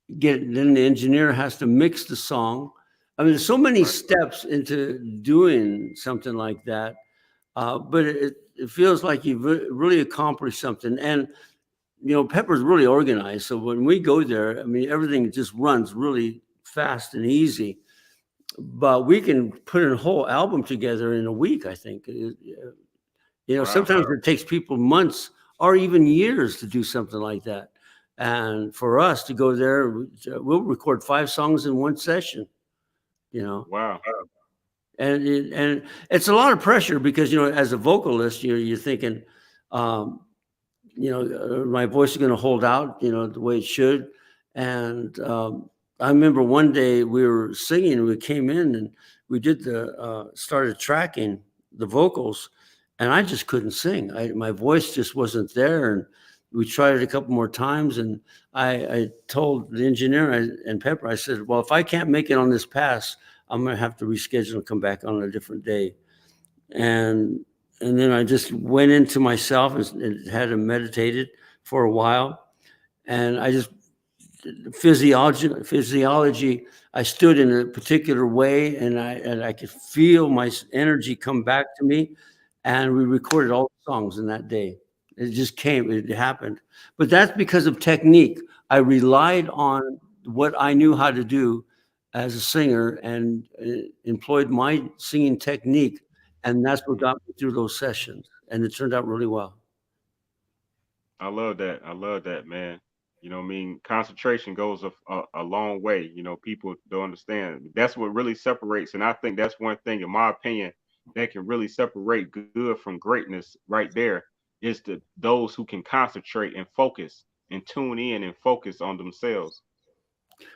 then the engineer has to mix the song. I mean, there's so many steps into doing something like that. But it feels like you've really accomplished something. And, Pepper's really organized. So when we go there, I mean, everything just runs really fast and easy. But we can put a whole album together in a week, I think. Sometimes it takes people months or even years to do something like that. And for us to go there, we'll record 5 songs in one session, Wow. And it's a lot of pressure because, as a vocalist, you're thinking, my voice is going to hold out, the way it should. And I remember one day we were singing, we came in and we did started tracking the vocals, and I just couldn't sing. My voice just wasn't there. And we tried it a couple more times. And I told the engineer and Pepper, I said, well, if I can't make it on this pass, I'm going to have to reschedule and come back on a different day. And then I just went into myself and had meditated for a while. And I just, physiology, I stood in a particular way, and I could feel my energy come back to me. And we recorded all the songs in that day. It just came, it happened. But that's because of technique. I relied on what I knew how to do as a singer and employed my singing technique. And that's what got me through those sessions. And it turned out really well. I love that, man. Concentration goes a long way. People don't understand. That's what really separates. And I think that's one thing, in my opinion, that can really separate good from greatness right there is those who can concentrate and focus and tune in and focus on themselves.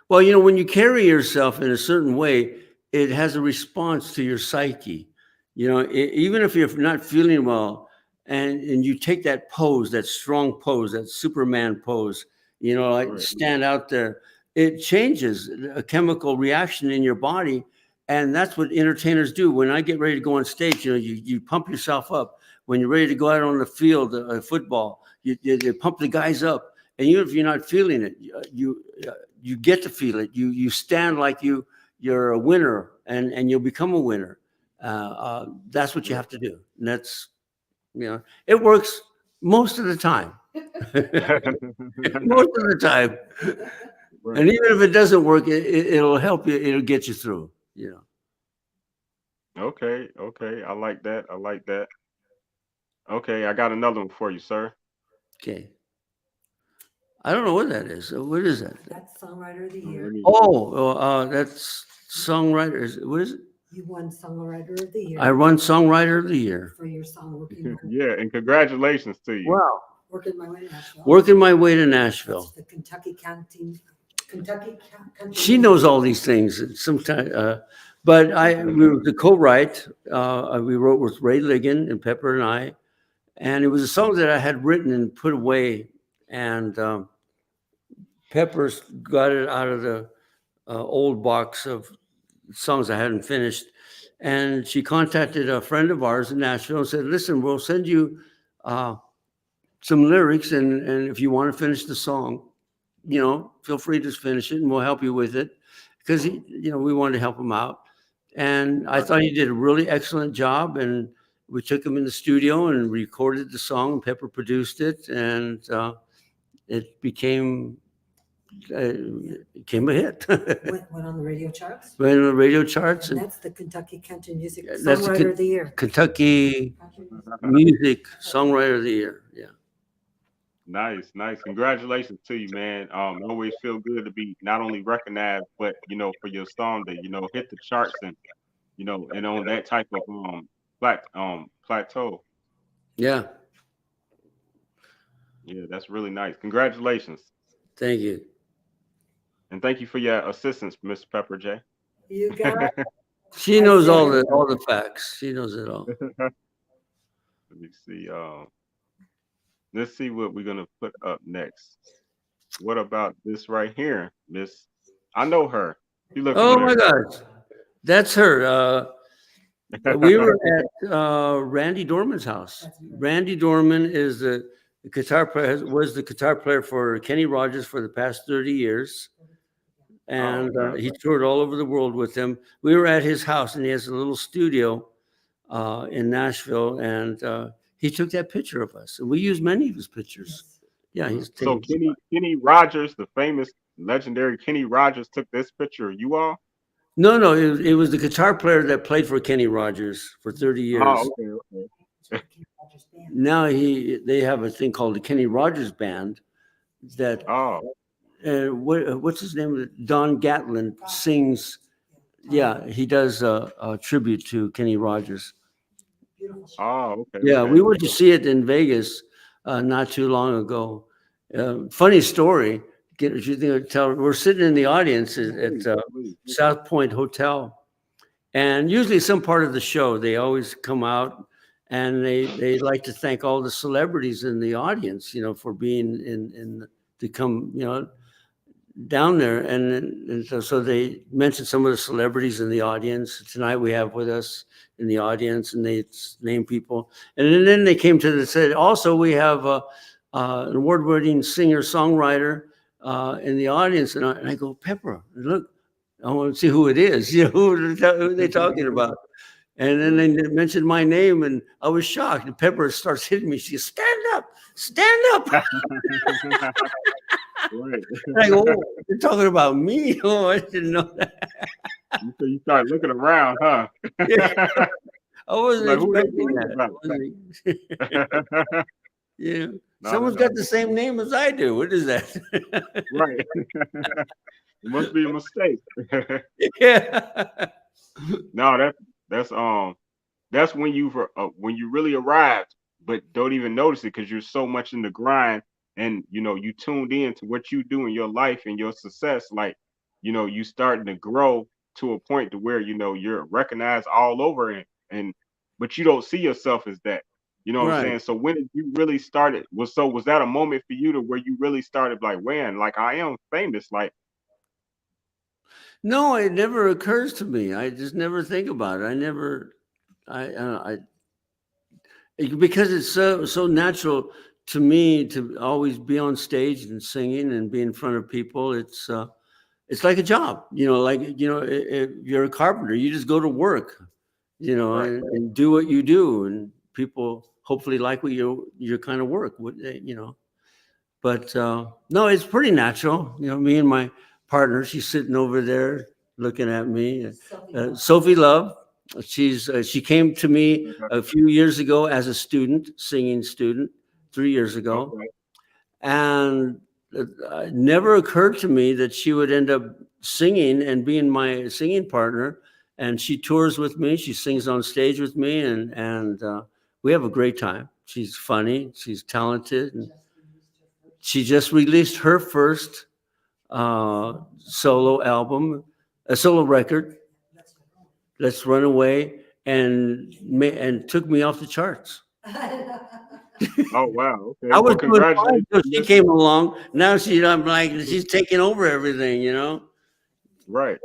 Well, when you carry yourself in a certain way, it has a response to your psyche. Even if you're not feeling well and you take that pose, that strong pose, that Superman pose, like stand out there, it changes a chemical reaction in your body. And that's what entertainers do. When I get ready to go on stage, you pump yourself up. When you're ready to go out on the field, football, you pump the guys up. And even if you're not feeling it, you get to feel it. You stand like you're a winner, and you'll become a winner. That's what you have to do. And that's, it works most of the time. Most of the time. And even if it doesn't work, it'll help you. It'll get you through, Okay. I like that. Okay, I got another one for you, sir. Okay. I don't know what that is. What is that? That's Songwriter of the Year. That's songwriter. What is it? You won Songwriter of the Year. I won Songwriter of the Year. For your song, Working Yeah, and congratulations to you. Wow. Working My Way to Nashville. Working My Way to Nashville. That's the Kentucky Country. She knows all these things sometimes. But we were the co-write. We wrote with Ray Ligon and Pepper and I. And it was a song that I had written and put away. And Pepper got it out of the old box of songs I hadn't finished. And she contacted a friend of ours in Nashville and said, listen, we'll send you some lyrics. And if you want to finish the song, feel free to finish it and we'll help you with it. Because, we wanted to help him out. And I thought he did a really excellent job. And we took him in the studio and recorded the song. Pepper produced it. And it became a hit. Went on the radio charts. Went on the radio charts. And that's the Kentucky Country Music That's Songwriter of the Year. Kentucky Music Songwriter of the Year. Yeah. Nice. Congratulations to you, man. Always feel good to be not only recognized, but for your song to hit the charts and and on that type of plateau. Yeah. Yeah, that's really nice. Congratulations. Thank you. And thank you for your assistance, Miss Pepper J. You got it. She knows all the facts. She knows it all. Let me see. Let's see what we're gonna put up next. What about this right here, Miss? I know her. You look Oh my familiar. gosh, that's her. We were at Randy Dorman's house. Randy Dorman is the guitar player. Was the guitar player for Kenny Rogers for the past 30 years, and he toured all over the world with him. We were at his house, and he has a little studio in Nashville, and he took that picture of us, and we used many of his pictures. Yeah, he's So taken. Kenny Rogers, the famous, legendary Kenny Rogers, took this picture of you all. No, it was the guitar player that played for Kenny Rogers for 30 years. Oh, okay. Now they have a thing called the Kenny Rogers Band that Oh, what's his name? Don Gatlin sings. Yeah, he does a tribute to Kenny Rogers. oh, okay. Yeah, okay. we went to see it in Vegas not too long ago. Funny story. We're sitting in the audience at South Point Hotel, and usually some part of the show they always come out and they like to thank all the celebrities in the audience, for being in to come, down there, and so they mentioned some of the celebrities in the audience. Tonight we have with us in the audience, and they name people, and then they came to said also we have an award-winning singer-songwriter in the audience, and I go, Pepper, look, I want to see who it is. Who are they talking about? And then they mentioned my name, and I was shocked. And Pepper starts hitting me. She goes, stand up, stand up. Right. I go, oh, you're talking about me? Oh, I didn't know that. So you start looking around, huh? Yeah. I wasn't Like, who they expecting that. Yeah. No, Someone's no. got the same name as I do. What is that? Right. It must be a mistake. Yeah. No, that's when you really arrived, but don't even notice it because you're so much in the grind, and you tuned in to what you do in your life and your success. Like, you starting to grow to a point to where you're recognized all over, but you don't see yourself as that. You know what I'm Right. saying? So when did you really started? Was that a moment for you to where you really started like, man, like I am famous, like? No, it never occurs to me. I just never think about it. Because it's so natural to me to always be on stage and singing and be in front of people. It's like a job, if you're a carpenter, you just go to work, Right. and do what you do, and people hopefully like what your kind of work, But no, it's pretty natural. Me and my partner, she's sitting over there looking at me. Sophie Love, she came to me a few years ago as a singing student, 3 years ago, Okay. and it never occurred to me that she would end up singing and being my singing partner. And she tours with me. She sings on stage with me, and we have a great time. She's funny. She's talented. And she just released her first solo album, a solo record, Let's Run Away, and took me off the charts. Oh wow. Okay. I was Well, doing fine congratulations. until she came along. Now she's taking over everything, Right.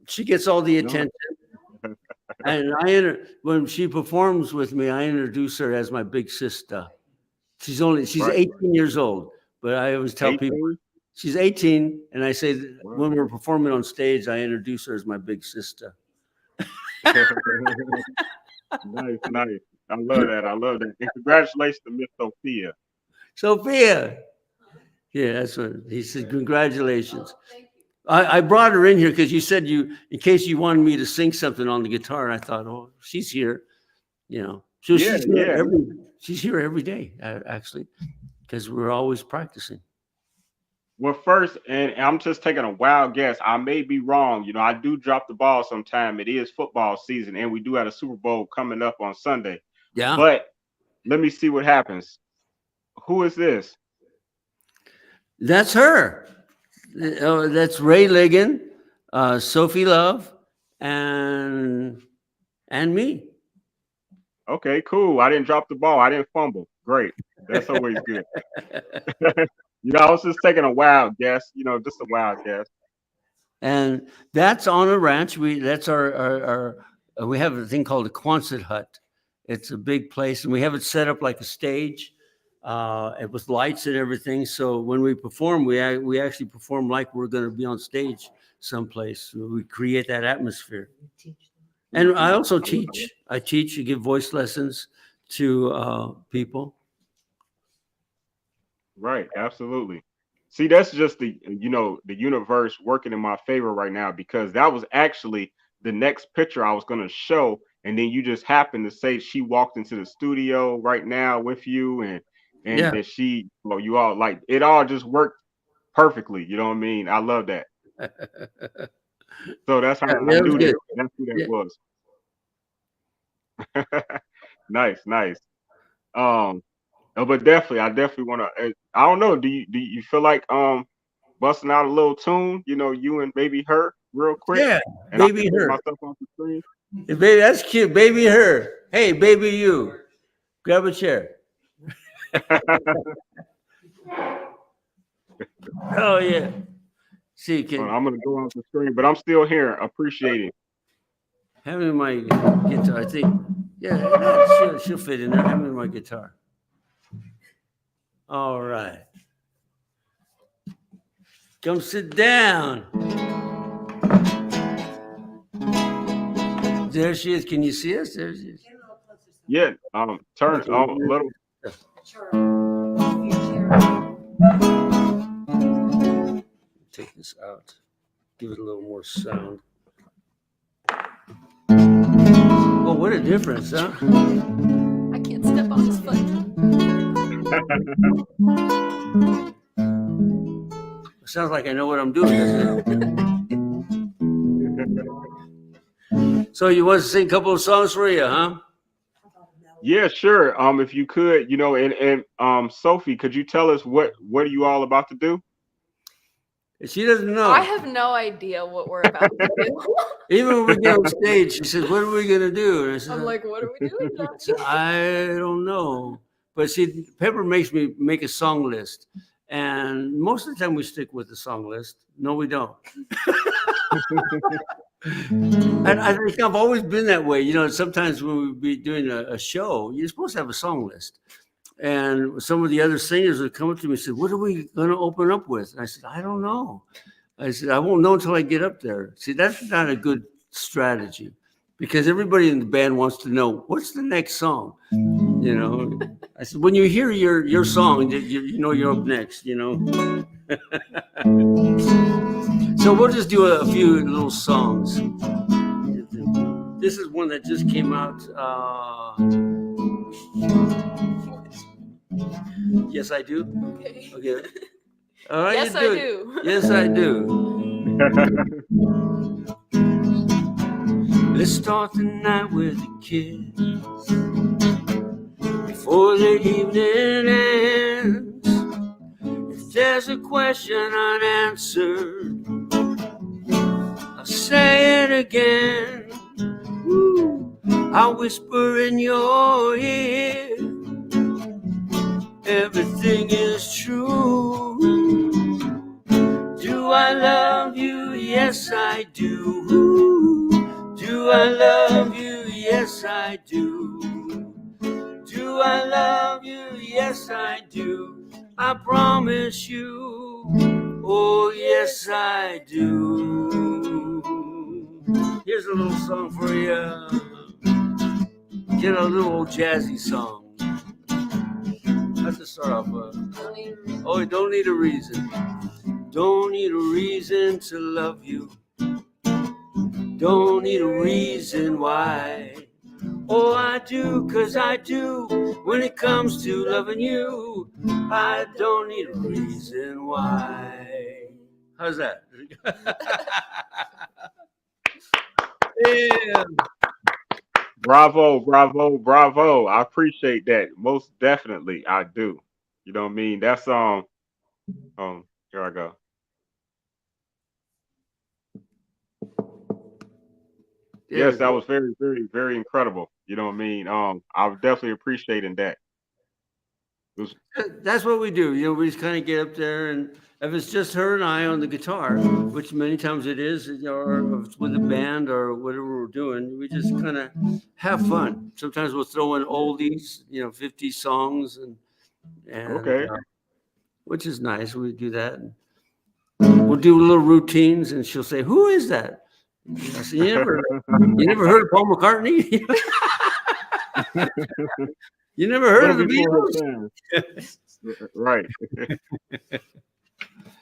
She gets all the No. attention. And when she performs with me, I introduce her as my big sister. She's Right. 18 years old, but I always tell people 18? she's 18, and I say that Wow. when we're performing on stage, I introduce her as my big sister. Nice, nice. I love that. And congratulations to Miss Sophia. Sophia. Yeah, that's what he said. Congratulations. I brought her in here because you said in case you wanted me to sing something on the guitar. I thought, oh, she's here, So Yeah, she's here every day, actually, because we're always practicing. Well, first, and I'm just taking a wild guess. I may be wrong. I do drop the ball sometime. It is football season, and we do have a Super Bowl coming up on Sunday. Yeah. But let me see what happens. Who is this? That's her. That's Ray Ligon, Sophie Love, and me. Okay, cool. I didn't drop the ball. I didn't fumble. Great. That's always good. I was just taking a wild guess. Just a wild guess. And that's on a ranch. That's our we have a thing called a Quonset hut. It's a big place, and we have it set up like a stage, with lights and everything. So when we perform, we actually perform like we're going to be on stage someplace. We create that atmosphere. And I also teach. I teach. You give voice lessons to people. Right. Absolutely. See, that's just the universe working in my favor right now, because that was actually the next picture I was going to show. And then you just happened to say she walked into the studio right now with you, and Yeah. that she, you all, like, it all just worked perfectly. You know what I mean? I love that. So that's how I knew that. That's who that was. Nice. But definitely, I definitely want to. I don't know. Do you feel like busting out a little tune? You and Baby Her, real quick. Yeah, and Baby Her. Myself on the screen. Hey, baby, that's cute. Baby Her. Hey, baby, you. Grab a chair. Oh yeah. See, I'm gonna go off the screen, but I'm still here. Appreciate it. Having my guitar, I think. Yeah, she'll fit in there. Having my guitar. All right. Come sit down. There she is. Can you see us? There she is. Yeah. Turn a little. Take this out. Give it a little more sound. Oh, what a difference, huh? I can't step on his foot. Sounds like I know what I'm doing, doesn't it? So you want to sing a couple of songs for you, huh? Yeah, sure. If you could, and Sophie, could you tell us what are you all about to do? She doesn't know. I have no idea what we're about to do. Even when we get on stage, she says, "What are we gonna do?" And I said, I'm like, "What are we doing?" I don't know. But see, Pepper makes me make a song list, and most of the time we stick with the song list. No, we don't. And I think I've always been that way. Sometimes when we be doing a show, you're supposed to have a song list. And some of the other singers would come up to me and say, "What are we going to open up with?" And I said, "I don't know." I said, "I won't know until I get up there." See, that's not a good strategy, because everybody in the band wants to know, what's the next song? I said, when you hear your song, you know you're up next, So we'll just do a few little songs. This is one that just came out. Yes, I do. Okay. All right, yes, I do. Yes, I do. Let's start the night with a kiss before the evening ends. If there's a question unanswered, I'll say it again. Woo. I'll whisper in your ear, everything is true. Do I love you? Yes, I do. Do I love you? Yes, I do. Do I love you? Yes, I do. I promise you. Oh, yes, I do. Here's a little song for you. Get a little old jazzy song. Let's just start off. Oh, don't need a reason. Don't need a reason to love you. Don't need a reason why. Oh, I do, 'cause I do. When it comes to loving you, I don't need a reason why. How's that? Yeah. Bravo. I appreciate that. Most definitely, I do. You know what I mean? That's here I go. Yes, that was very, very, very incredible. You know what I mean? I'm definitely appreciating that. It was, That's what we do. You know, we just kind of get up there, and if it's just her and I on the guitar, which many times it is, you know, or if it's with a band or whatever we're doing, we just kind of have fun. Sometimes we'll throw in oldies, you know, 50 songs, and okay. Which is nice. We do that. We'll do little routines, and she'll say, "Who is that?" I say, you never heard of Paul McCartney? You never heard of the Beatles? Right.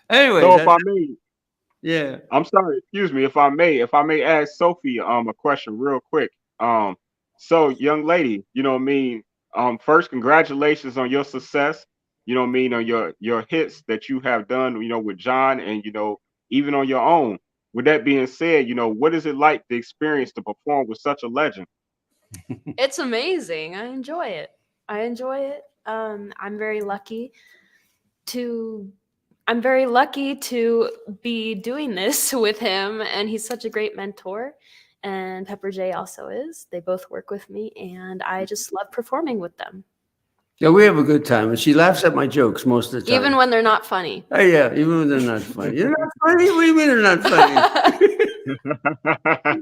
Anyway, so if I may, yeah, I'm sorry. Excuse me. If I may ask Sophie a question real quick. So young lady, you know what I mean. First, congratulations on your success. You know what I mean, on your hits that you have done. You know, with John, and you know, even on your own. With that being said, you know, what is it like the experience to perform with such a legend? It's amazing. I enjoy it. I'm very lucky to be doing this with him, and he's such a great mentor. And Pepper J also is. They both work with me, and I just love performing with them. Yeah, we have a good time, and she laughs at my jokes most of the time. Even when they're not funny. Oh yeah, even when they're not funny. You're not funny? What do you mean they're not funny?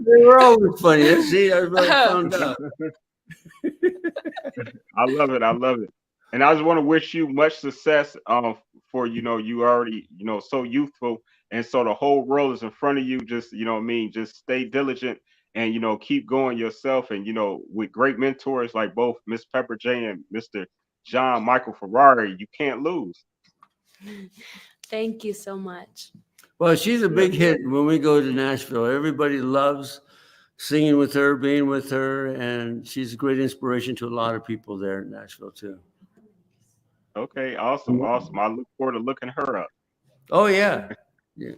They were always funny. See, I found out. I love it. I love it. And I just want to wish you much success for, you know, you already, you know, so youthful, and so the whole world is in front of you. Just, you know what I mean, just stay diligent, and, you know, keep going yourself, and, you know, with great mentors like both Miss Pepper J and Mr. John Michael Ferrari, you can't lose. Thank you so much. Well, she's a big hit when we go to Nashville. Everybody loves singing with her, being with her, and she's a great inspiration to a lot of people there in Nashville too. Okay, awesome, awesome. I look forward to looking her up. Oh yeah, yeah.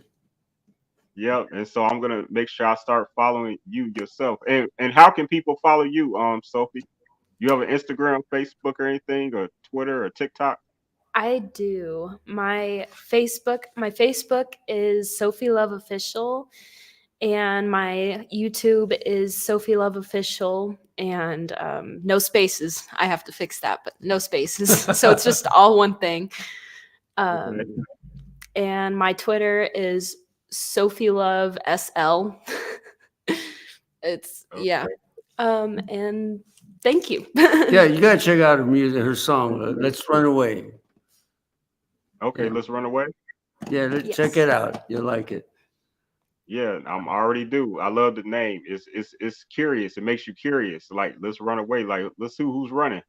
Yep. And so I'm gonna make sure I start following you yourself. And how can people follow you, Sophie? You have an Instagram, Facebook, or anything, or Twitter or TikTok? I do. My Facebook is Sophie Love Official, and my YouTube is Sophie Love Official, and no spaces. I have to fix that, but no spaces. So it's just all one thing. And my Twitter is Sophie Love SL. It's yeah. And thank you. Yeah, you gotta check out her music, her song. Let's Run Away. Okay, Yeah. Let's Run Away. Yeah, Yes. check it out. You'll like it. Yeah, I already do. I love the name. It's curious. It makes you curious. Like, let's run away. Like, let's see who's running.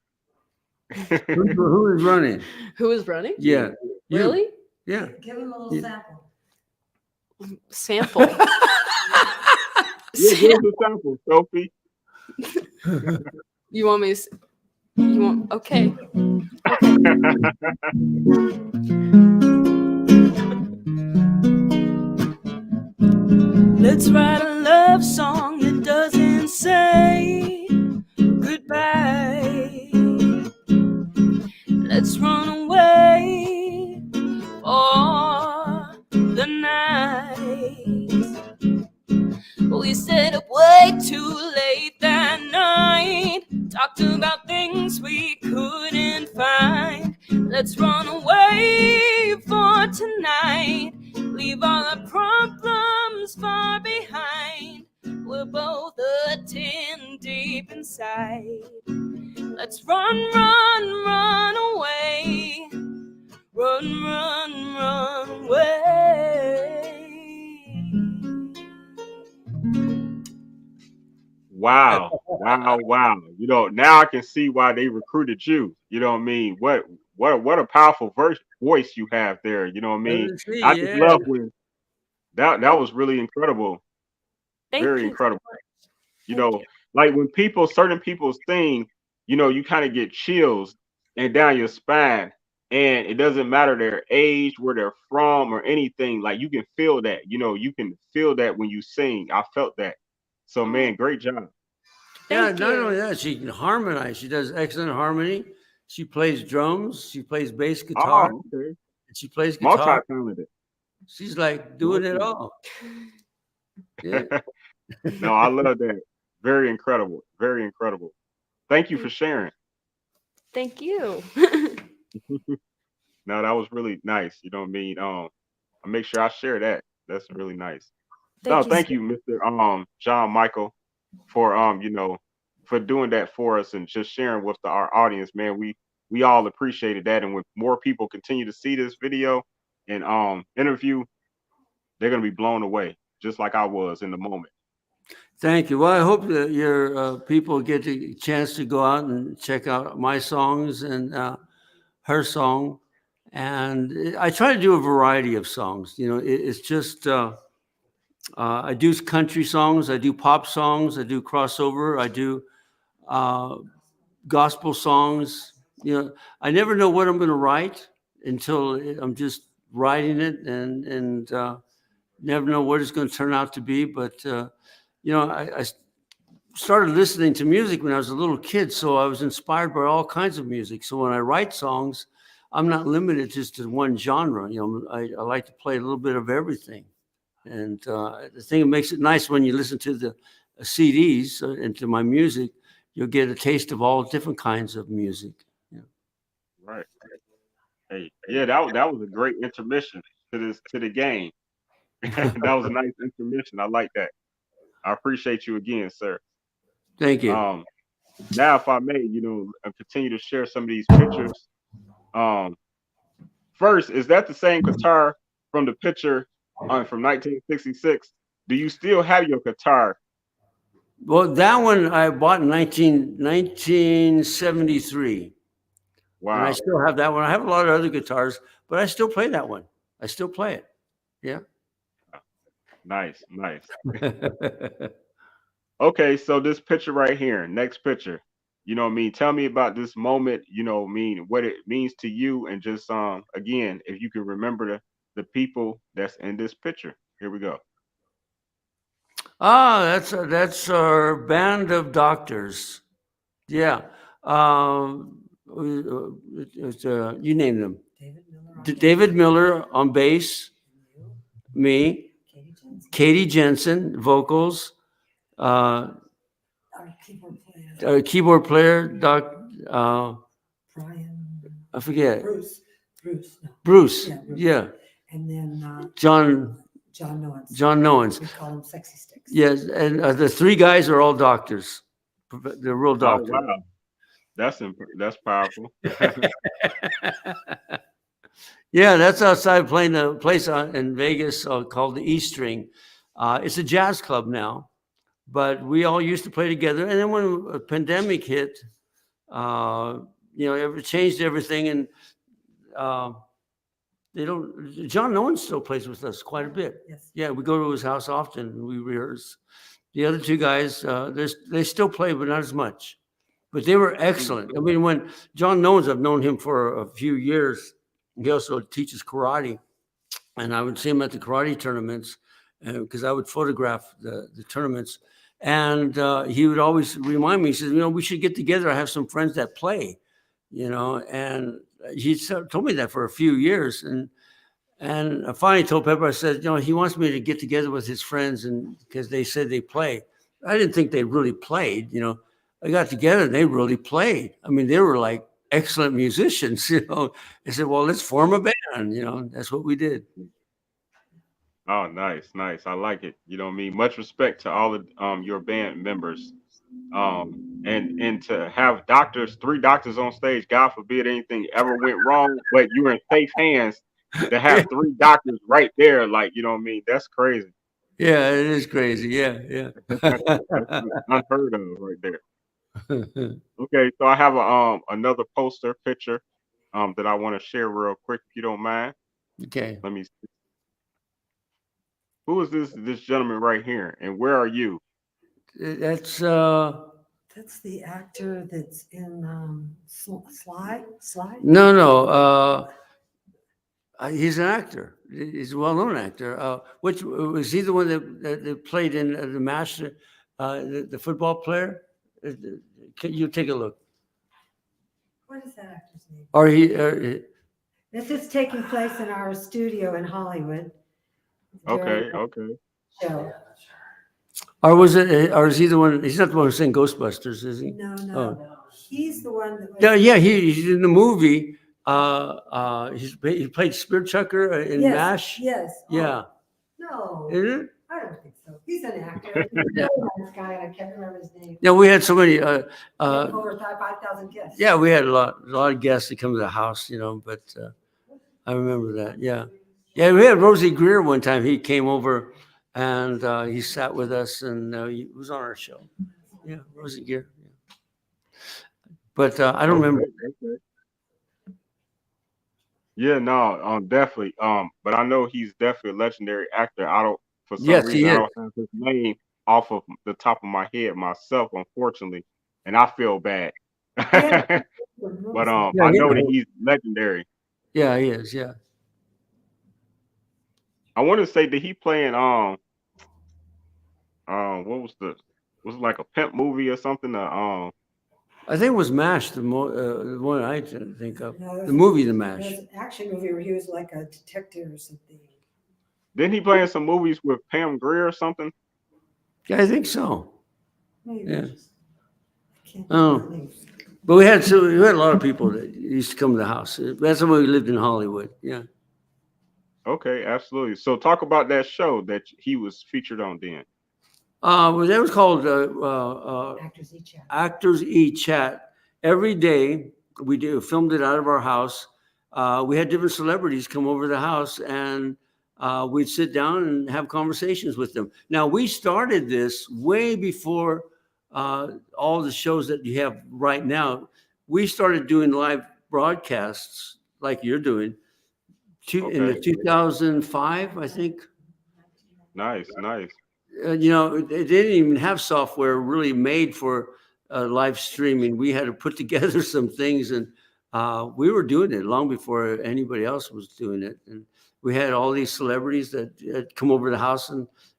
Who is running? Who is running? Yeah. You. Really? Yeah. Give him a little sample. Sample. Yeah, give us a sample, Sophie. You want me to? You want? Okay. Let's write a love song that doesn't say goodbye. Let's run away for the night. We stayed up way too late that night. Talked about things we couldn't find. Let's run away for tonight. Leave all our problems far behind. We're both a 10 deep inside. Let's run, run, run away. Run, run, run away. Wow, wow, wow. You know, now I can see why they recruited you. You know what I mean? What a powerful voice you have there. You know what I mean? I just love when that was really incredible. Very incredible. You know, like when certain people sing, you know, you kind of get chills and down your spine, and it doesn't matter their age, where they're from, or anything. Like, you can feel that. You know, you can feel that when you sing. I felt that. So, man, great job. Yeah, not only that, she can harmonize. She does excellent harmony. She plays drums. She plays bass guitar. Oh, okay. And she plays guitar. Multi-talented. She's like doing it all. Yeah. No, I love that. Very incredible. Very incredible. Thank you for sharing. Thank you. No, that was really nice. You know what I mean? I'll make sure I share that. That's really nice. No, Thank you. thank you, Mr. John Michael, for for doing that for us and just sharing with our audience, man. We all appreciated that. And when more people continue to see this video and interview, they're gonna be blown away, just like I was in the moment. Thank you. Well, I hope that your people get a chance to go out and check out my songs and her song. And I try to do a variety of songs. You know, it's just I do country songs, I do pop songs, I do crossover, I do gospel songs. You know, I never know what I'm going to write until I'm just writing it, and never know what it's going to turn out to be. But you know, I started listening to music when I was a little kid, so I was inspired by all kinds of music. So when I write songs, I'm not limited just to one genre. You know, I like to play a little bit of everything. And the thing that makes it nice when you listen to the CDs and to my music, you'll get a taste of all different kinds of music. Yeah. Right. Hey, yeah, that was a great intermission to the game. That was a nice intermission. I like that. I appreciate you again, sir. Thank you. Now, if I may, continue to share some of these pictures. First, is that the same guitar from the picture from 1966? Do you still have your guitar? Well, that one I bought in 1973. Wow. And I still have that one. I have a lot of other guitars, but I still play that one. I still play it. Yeah. Nice, nice. Okay, so this picture right here, next picture, you know what I mean? Tell me about this moment, you know what I mean, what it means to you, and just again, if you can remember the people that's in this picture. Here we go. That's our band of doctors. Yeah. You named them. David Miller on bass, me, Katie Jensen, vocals, Our keyboard player, Brian. I forget. Bruce. Bruce. Yeah. Yeah. And then John Nowens. John Nowens. We call him Sexy Sticks. Yes, and the three guys are all doctors. They're real doctors. Oh, wow. That's powerful. Yeah, that's outside playing a place in Vegas called the E String. It's a jazz club now, but we all used to play together. And then when a pandemic hit, it changed everything. And John Nolan still plays with us quite a bit. Yes. Yeah, we go to his house often and we rehearse. The other two guys, they still play, but not as much. But they were excellent. I mean, when John Nowens, I've known him for a few years. He also teaches karate, and I would see him at the karate tournaments because I would photograph the tournaments. And he would always remind me, he says, we should get together. I have some friends that play, and he told me that for a few years. And I finally told Pepper, I said, he wants me to get together with his friends, and because they said they play. I didn't think they really played, I got together and they really played. I mean, they were like excellent musicians, I said, well, let's form a band, that's what we did. Oh, nice, nice. I like it. You know what I mean? Much respect to all of your band members. And to have three doctors on stage, God forbid anything ever went wrong, but you were in safe hands to have three doctors right there, like, you know what I mean? That's crazy. Yeah, it is crazy. Yeah. That's unheard of right there. Okay, so I have another poster picture that I want to share real quick, if you don't mind. Okay. Let me see. Who is this gentleman right here, and where are you? That's the actor that's in Sly. No. He's an actor. He's a well-known actor. Which was he the one that played in the Master, the football player? You take a look. What is that actor's name? Or he? This is taking place in our studio in Hollywood. Okay. Show. Or was it? Or is he the one? He's not the one who's in Ghostbusters, is he? No, Oh. no. He's the one that was. Yeah, yeah. He's in the movie. He played Spear Chucker in Yes, MASH. yes. Oh, Yeah. No, Is it? I don't think so. He's an actor. He's a really nice guy. I can't remember his name. Yeah, we had so many. Over 5,000 guests. Yeah, we had a lot of guests that come to the house, but I remember that. Yeah, yeah. We had Rosie Greer one time. He came over and he sat with us, and he was on our show. Yeah, Rosie Greer. Yeah. But I don't remember. Okay. Yeah, no, definitely. But I know he's definitely a legendary actor. I don't, for some Yes, reason, he I is. don't have his name off of the top of my head myself, unfortunately, and I feel bad. Yeah. But Yeah, I he know that knows. he's legendary. Yeah, he is. Yeah. I want to say that he playing what was it like a pimp movie or something? I think it was MASH, the one I think of. No, there's The movie, The There's MASH. an action movie where he was like a detective or something. Didn't he play in some movies with Pam Grier or something? Yeah, I think so. Maybe. Yeah. I can't Oh. remember the names. But we had a lot of people that used to come to the house. That's when we lived in Hollywood. Yeah. Okay, absolutely. So talk about that show that he was featured on then. Well, that was called Actors Each Chat. Actors Eat Chat. Every day we filmed it out of our house. We had different celebrities come over to the house, and we'd sit down and have conversations with them. Now, we started this way before all the shows that you have right now. We started doing live broadcasts like you're doing in the 2005, I think. Nice. It didn't even have software really made for live streaming. We had to put together some things, and we were doing it long before anybody else was doing it. And we had all these celebrities that had come over to the house,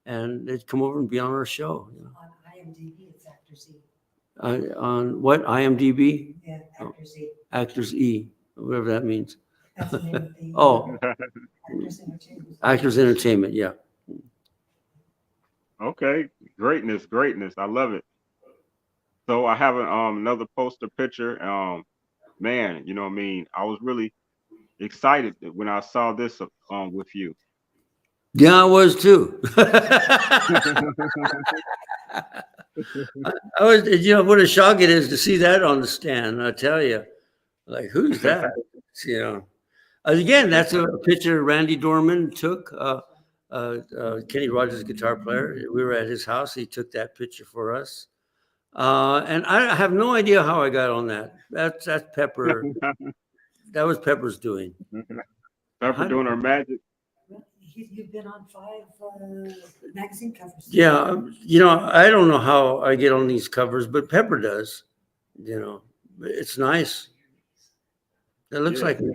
and they'd come over and be on our show. On IMDb, it's Actors E. On what? IMDb? Yeah, Actors E. Actors E, whatever that means. That's the name of the Oh, Actors Entertainment. Actors Entertainment, yeah. Okay, greatness. I love it. So I have another poster picture. Man, you know what I mean? I was really excited when I saw this with you. Yeah, I was too. I was, what a shock it is to see that on the stand. I tell you, like, who's that? Again, that's a picture Randy Dorman took. Kenny Rogers, guitar player. We were at his house. He took that picture for us. And I have no idea how I got on that. That's Pepper. That was Pepper's doing. Pepper doing her magic. You've been on 5 magazine covers. Yeah, I don't know how I get on these covers, but Pepper does. It's nice. It looks like me.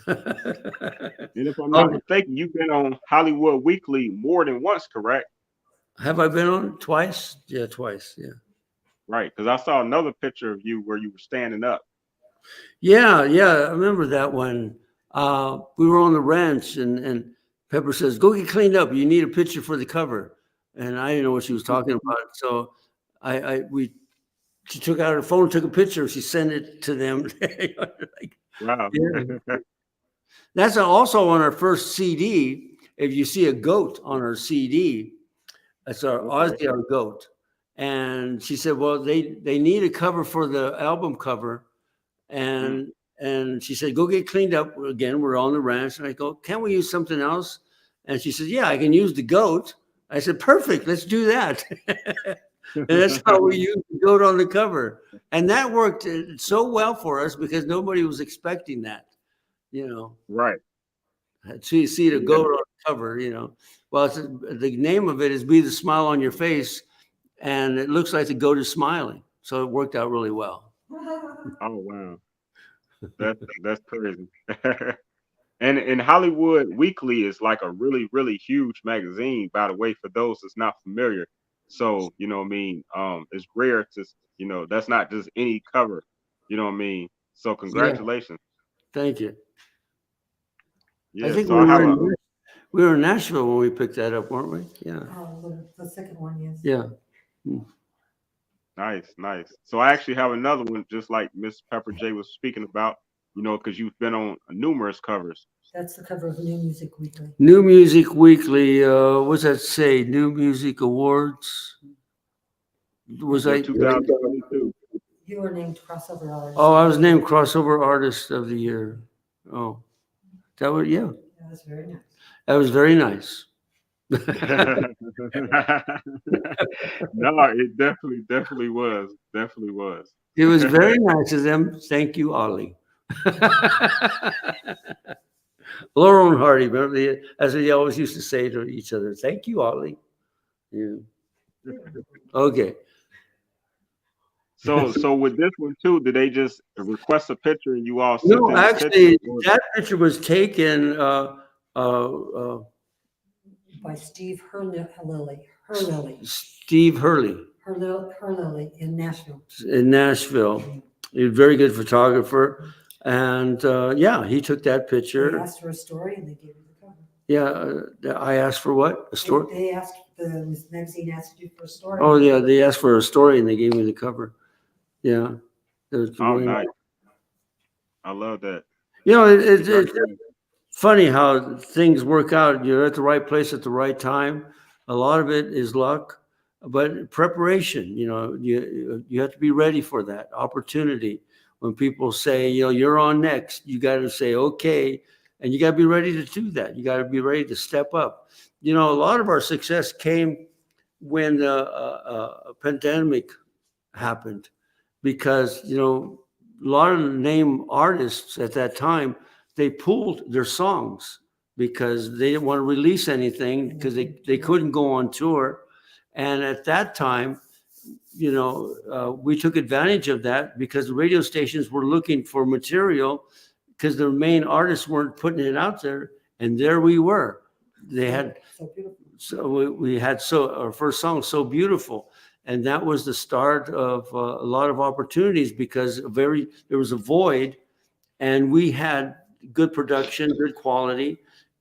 And if I'm not mistaken, you've been on Hollywood Weekly more than once, correct? Have I been on twice? Yeah, twice. Yeah. Right, because I saw another picture of you where you were standing up. Yeah, I remember that one. We were on the ranch, and Pepper says, "Go get cleaned up. You need a picture for the cover." And I didn't know what she was talking about, so she took out her phone, took a picture, she sent it to them. Wow. Yeah. That's also on our first CD. If you see a goat on our CD, that's our Ozzy, our goat. And she said, well, they need a cover for the album cover. And she said, go get cleaned up. Again, we're on the ranch. And I go, can't we use something else? And she says, yeah, I can use the goat. I said, perfect, let's do that. And that's how we used the goat on the cover. And that worked so well for us because nobody was expecting that, Right. So you see the goat on the cover, Well, the name of it is Be the Smile on Your Face. And it looks like the goat is smiling. So it worked out really well. Oh, wow. That's crazy. And Hollywood Weekly is like a really, really huge magazine, by the way, for those that's not familiar. So, it's rare to, that's not just any cover, So congratulations. Yeah. Thank you. Yeah, I think so We were in Nashville when we picked that up, weren't we? Yeah. The second one, yes. Yeah. Nice. So I actually have another one, just like Miss Pepper J was speaking about, you know, because you've been on numerous covers. That's the cover of New Music Weekly. New Music Weekly. What's that say? New Music Awards. Was I 2022? You were named crossover artist. Oh, I was named crossover artist of the year. Oh, that was yeah. That was very nice. That was very nice. No, it definitely was. Definitely was. It was very nice of them. Thank you, Ollie. Laurel and Hardy, remember, as they always used to say to each other, thank you, Ollie. Yeah. Okay. So with this one too, did they just request a picture and you all sent No, in actually, picture, that picture was taken By Steve Hurley. Steve Hurley Hurley in Nashville. in Nashville. He's a very good photographer. And yeah, he took that They picture. asked for a story and they gave you the cover. Yeah, I asked for what? A story? They asked, the magazine asked you for a story. Oh, yeah, they asked for a story and they gave me the cover. Yeah. Oh, nice. I love that. You know, it's funny how things work out. You're at the right place at the right time. A lot of it is luck, but preparation, you know, you have to be ready for that opportunity. When people say, you know, you're on next, you got to say, okay. And you got to be ready to do that. You got to be ready to step up. You know, a lot of our success came when a pandemic happened because, you know, a lot of name artists at that time, they pulled their songs because they didn't want to release anything because they couldn't go on tour. And at that time, you know, we took advantage of that because the radio stations were looking for material because the main artists weren't putting it out there. And there we were. They had, so we had our first song, So Beautiful. And that was the start of a lot of opportunities because there was a void and we had good production, good quality.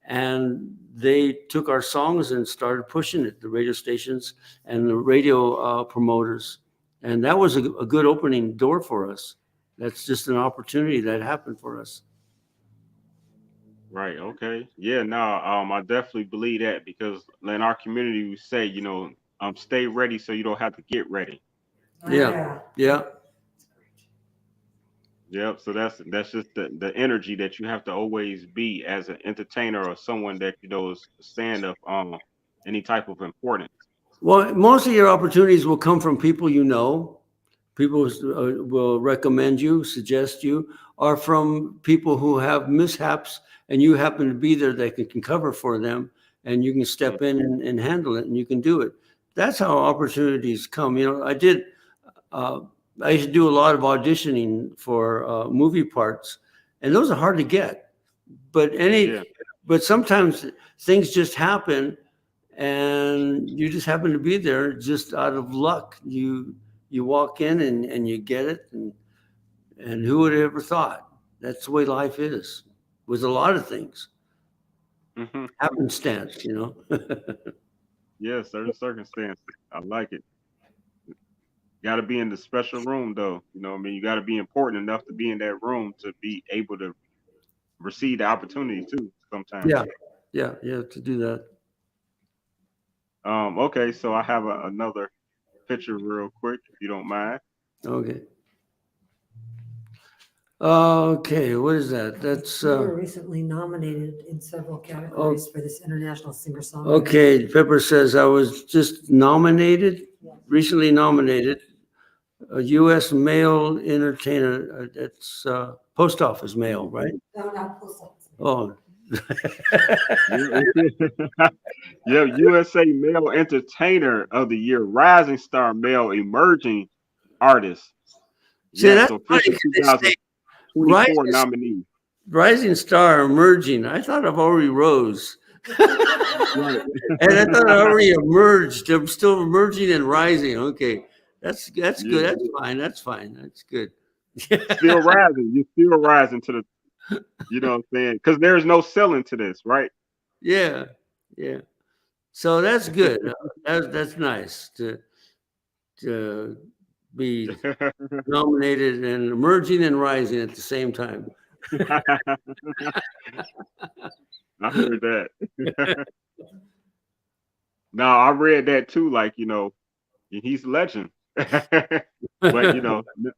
And they took our songs and started pushing it, the radio stations and the radio promoters. And that was a good opening door for us. That's just an opportunity that happened for us. Right. Okay. Yeah. No. I definitely believe that because in our community we say, you know, stay ready so you don't have to get ready. Yeah. Yeah. Yep. So that's just the energy that you have to always be as an entertainer or someone that, you know, is stand up any type of importance. Well, most of your opportunities will come from people you know. People will recommend you, suggest you, or from people who have mishaps and you happen to be there that can cover for them and you can step in and handle it and you can do it. That's how opportunities come. You know, I used to do a lot of auditioning for movie parts, and those are hard to get. But but sometimes things just happen, and you just happen to be there just out of luck. You walk in and you get it, and who would have ever thought? That's the way life is with a lot of things. Mm-hmm. Happenstance, you know. Yeah, certain circumstances. I like it. Got to be in the special room, though. You know what I mean? You got to be important enough to be in that room to be able to receive the opportunity, too, sometimes. Yeah, to do that. Okay, so I have another picture real quick, if you don't mind. Okay. Okay, what is that? That's You were recently nominated in several categories for this international singer-songwriter. okay. Pepper says I was just nominated, recently nominated, a U.S. male entertainer. That's post office mail, right? No, not post office. Oh. Yeah, USA Male Entertainer of the Year, Rising Star Male Emerging Artist. See, Yeah, that's so official 2024 nominee. Rising Star Emerging. I thought I've already rose. Right. And I thought I already emerged. I'm still emerging and rising. Okay. That's good. That's fine. That's good. Still rising. You're still rising to the, you know what I'm saying? Because there's no ceiling to this, right? Yeah. Yeah. So that's good. That's nice to be nominated and emerging and rising at the same time. I heard that. No, I read that too. Like, he's a legend. But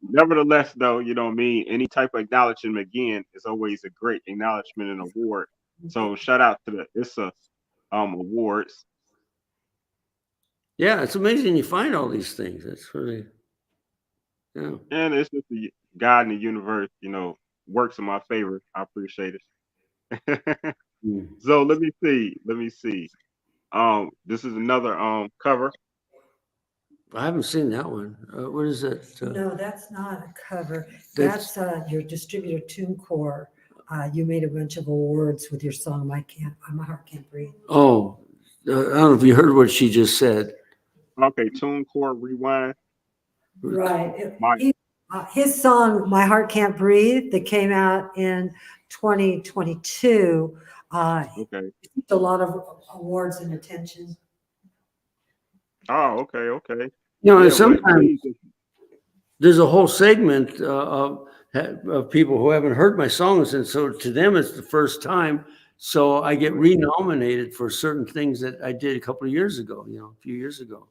nevertheless, though, you know what I mean. Any type of acknowledgement again is always a great acknowledgement and award. So shout out to the ISSA awards. Yeah, it's amazing you find all these things. It's really, yeah. And it's just the God in the universe, works in my favor. I appreciate it. So let me see. This is another cover. I haven't seen that one. What is it? No, that's not a cover. That's- That's your distributor TuneCore. You made a bunch of awards with your song My Heart Can't Breathe. Oh, I don't know if you heard what she just said. Okay, TuneCore Rewind. Right. My- His song My Heart Can't Breathe that came out in 2022. Okay. A lot of awards and attention. Oh, okay. You know, Yeah, and sometimes well, there's a whole segment of people who haven't heard my songs, and so to them it's the first time. So I get renominated for certain things that I did a couple of years ago. A few years ago.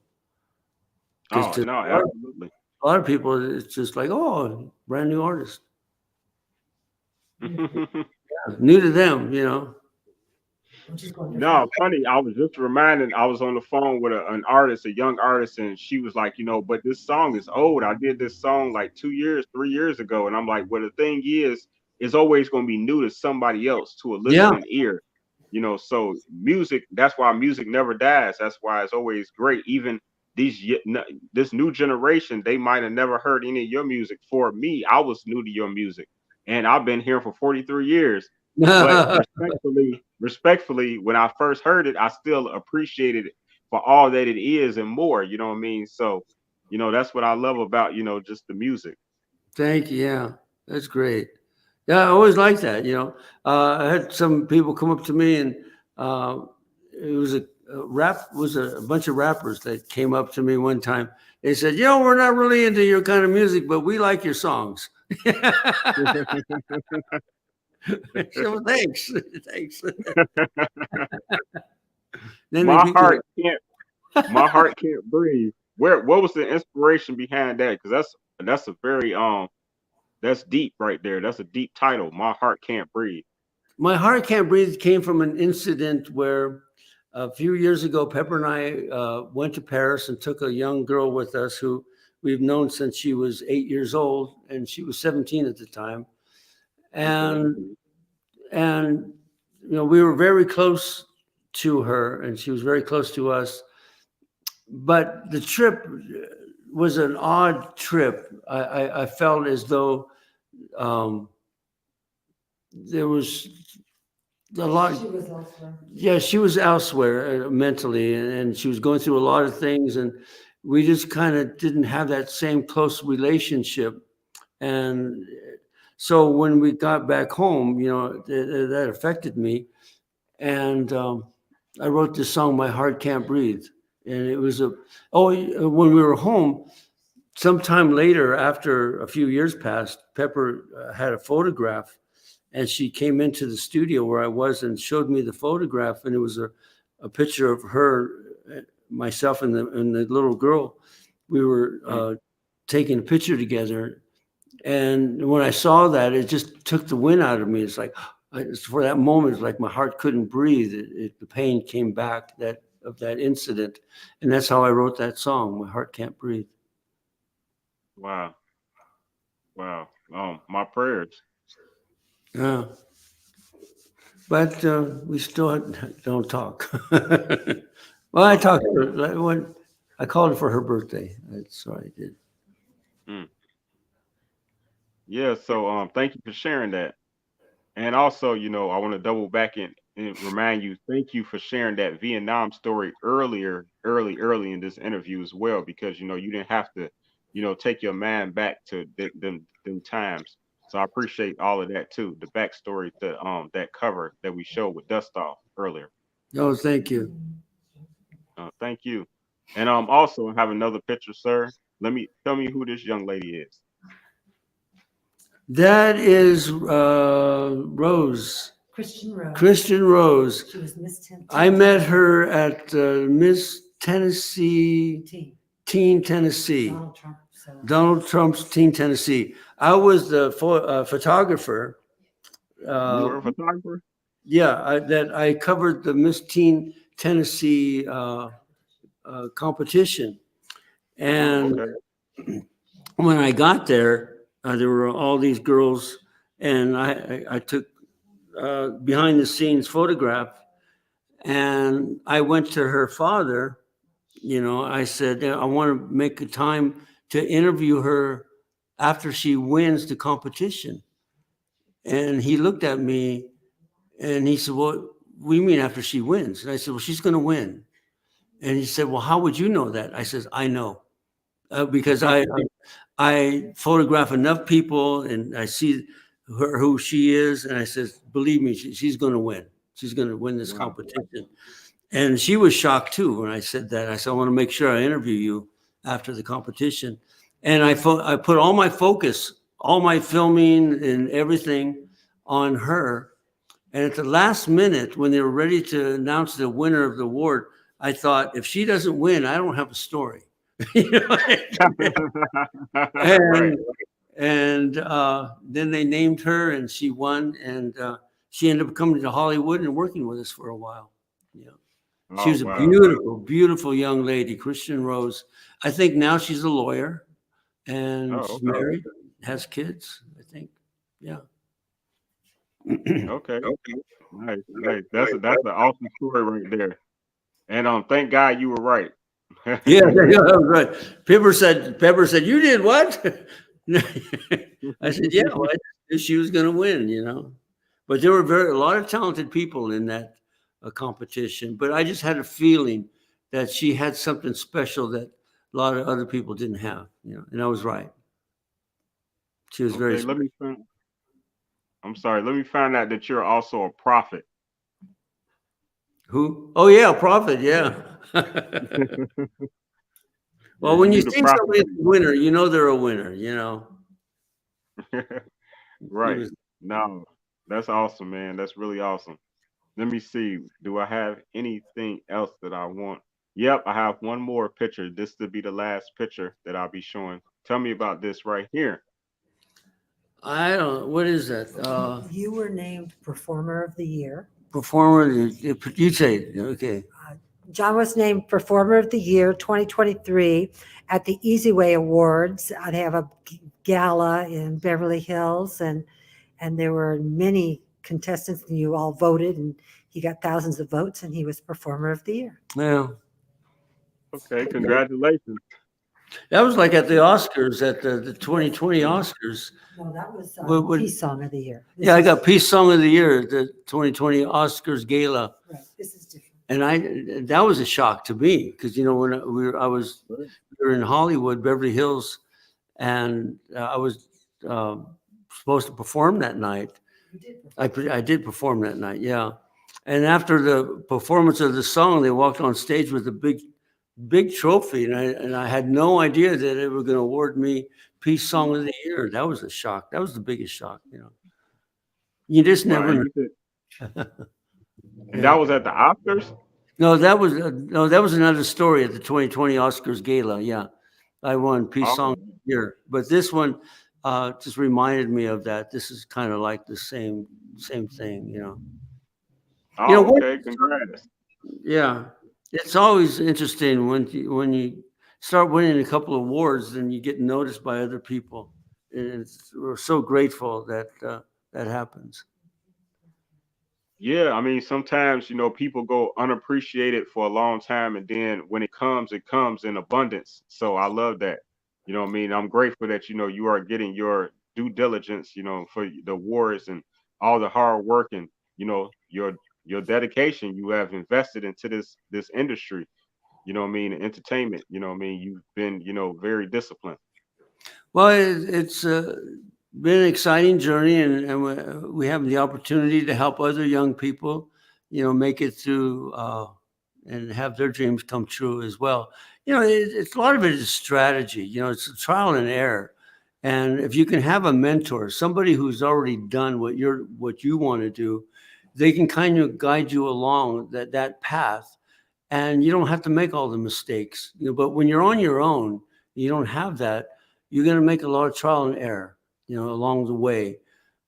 Oh, no, absolutely. A lot of people, it's just like, oh, brand new artist. New to them, No, funny. I was just reminded. I was on the phone with an artist, a young artist, and she was like, but this song is old. I did this song like 2 years, 3 years ago, and I'm like, well, the thing is, it's always going to be new to somebody else, to a listening ear. So music. That's why music never dies. That's why it's always great. Even this new generation, they might have never heard any of your music. For me, I was new to your music, and I've been here for 43 years. But respectfully, when I first heard it, I still appreciated it for all that it is and more. You know what I mean? So, that's what I love about, just the music. Thank you. Yeah, that's great. Yeah, I always liked that. I had some people come up to me, and it was a bunch of rappers that came up to me one time. They said, we're not really into your kind of music, but we like your songs. So thanks. My heart can't breathe. What was the inspiration behind that? Because that's a very that's deep right there. That's a deep title. My heart can't breathe. My heart can't breathe came from an incident where a few years ago, Pepper and I went to Paris and took a young girl with us who we've known since she was 8 years old, and she was 17 at the time. And we were very close to her, and she was very close to us. But the trip was an odd trip. I felt as though there was a lot. She was elsewhere. Yeah, she was elsewhere mentally, and she was going through a lot of things, and we just kind of didn't have that same close relationship. And so when we got back home, that affected me. And I wrote this song, My Heart Can't Breathe. And it was when we were home, sometime later, after a few years passed, Pepper had a photograph, and she came into the studio where I was and showed me the photograph. And it was a picture of her, myself, and the little girl. We were taking a picture together. And when I saw that, it just took the wind out of me. It's like, for that moment, it's like my heart couldn't breathe. The pain came back of that incident. And that's how I wrote that song, My Heart Can't Breathe. Wow. My prayers. Yeah. But we still don't talk. Well, I talked to her. I called her for her birthday. That's what I did. Yeah, so thank you for sharing that. And also, I want to double back and remind you, thank you for sharing that Vietnam story early in this interview as well, because you didn't have to, take your mind back to them times. So I appreciate all of that too, the backstory, that cover that we showed with Dustoff earlier. Oh, thank you. Thank you. And also I have another picture, sir. Tell me who this young lady is. That is Rose. Christian Rose. Christian Rose. She was Miss Tennessee. I met her at Miss Tennessee, Teen Tennessee. Donald Trump. So. Donald Trump's Teen Tennessee. I was the photographer. You were a photographer? Yeah, I covered the Miss Teen Tennessee competition. And when I got there were all these girls, and I took behind the scenes photograph, and I went to her father. I said, I want to make a time to interview her after she wins the competition. And he looked at me and he said, well, what do you mean after she wins? And I said, well, she's going to win. And he said, well, how would you know that? I said, I know. Because I photograph enough people and I see her, who she is. And I said, believe me, she's going to win. She's going to win this competition. And she was shocked too when I said that. I said, I want to make sure I interview you after the competition. And I put all my focus, all my filming and everything on her. And at the last minute, when they were ready to announce the winner of the award, I thought, if she doesn't win, I don't have a story. And then they named her and she won. And she ended up coming to Hollywood and working with us for a while. She was a beautiful, beautiful young lady, Christian Rose. I think now she's a lawyer and she's married, has kids, I think. Yeah. Okay. Nice. That's an awesome story right there. And thank God you were right. Yeah, that was right. Pepper said, you did what? I said, yeah, well, she was going to win, But there were a lot of talented people in that competition, but I just had a feeling that she had something special that a lot of other people didn't have, and I was right. She was very special. I'm sorry, let me find out that you're also a prophet. Who? Oh yeah, a prophet, yeah. Well, when you think somebody's a winner, they're a winner, Right. No, that's awesome, man. That's really awesome. Let me see. Do I have anything else that I want? Yep, I have one more picture. This will be the last picture that I'll be showing. Tell me about this right here. I don't. What is that? You were named Performer of the Year. Performer. You say it. Okay. John was named Performer of the Year 2023 at the Easy Way Awards. They have a gala in Beverly Hills, and there were many contestants, and you all voted, and he got thousands of votes, and he was Performer of the Year. Yeah. Okay, congratulations. That was like at the Oscars, at the 2020 Oscars. No, that was Peace Song of the Year. I got Peace Song of the Year at the 2020 Oscars gala. Right, this is different. And that was a shock to me because when we were in Hollywood, Beverly Hills, and I was supposed to perform that night. I did perform that night, yeah. And after the performance of the song, they walked on stage with a big trophy, and I had no idea that they were going to award me Peace Song of the Year. That was a shock. That was the biggest shock. You just never know. And that was at the Oscars? No, that was another story at the 2020 Oscars gala. Yeah, I won Peace Song of the Year, but this one just reminded me of that. This is kind of like the same thing, Okay, congrats. Yeah, it's always interesting when you start winning a couple of awards and you get noticed by other people, and we're so grateful that that happens. Yeah, I mean, sometimes, people go unappreciated for a long time, and then when it comes in abundance. So I love that. You know what I mean? I'm grateful that, you are getting your due diligence, for the awards and all the hard work and, your dedication you have invested into this industry, entertainment, you've been, very disciplined. Well, it's been an exciting journey, and we have the opportunity to help other young people make it through and have their dreams come true as well. It's a lot of it is strategy. It's a trial and error. And if you can have a mentor, somebody who's already done what you want to do, they can kind of guide you along that path, and you don't have to make all the mistakes. But when you're on your own, you don't have that. You're going to make a lot of trial and error, along the way.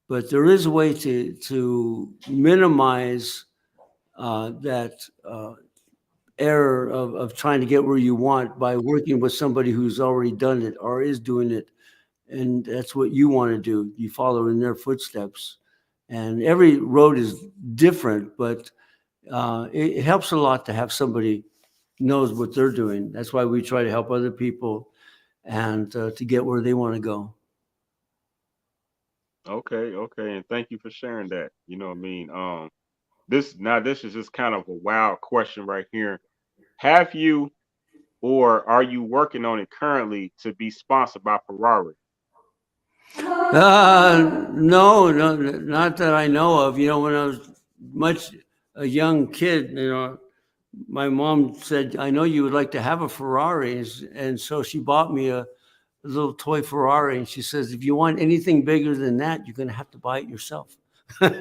But there is a way to minimize that error of trying to get where you want by working with somebody who's already done it or is doing it. And that's what you want to do. You follow in their footsteps. And every road is different, but it helps a lot to have somebody knows what they're doing. That's why we try to help other people and to get where they want to go. Okay, and thank you for sharing that. This is just kind of a wild question right here. Have you or are you working on it currently to be sponsored by Ferrari? No, not that I know of. When I was a young kid, my mom said, "I know you would like to have a Ferrari," and so she bought me a little toy Ferrari, and she says, "If you want anything bigger than that, you're going to have to buy it yourself." And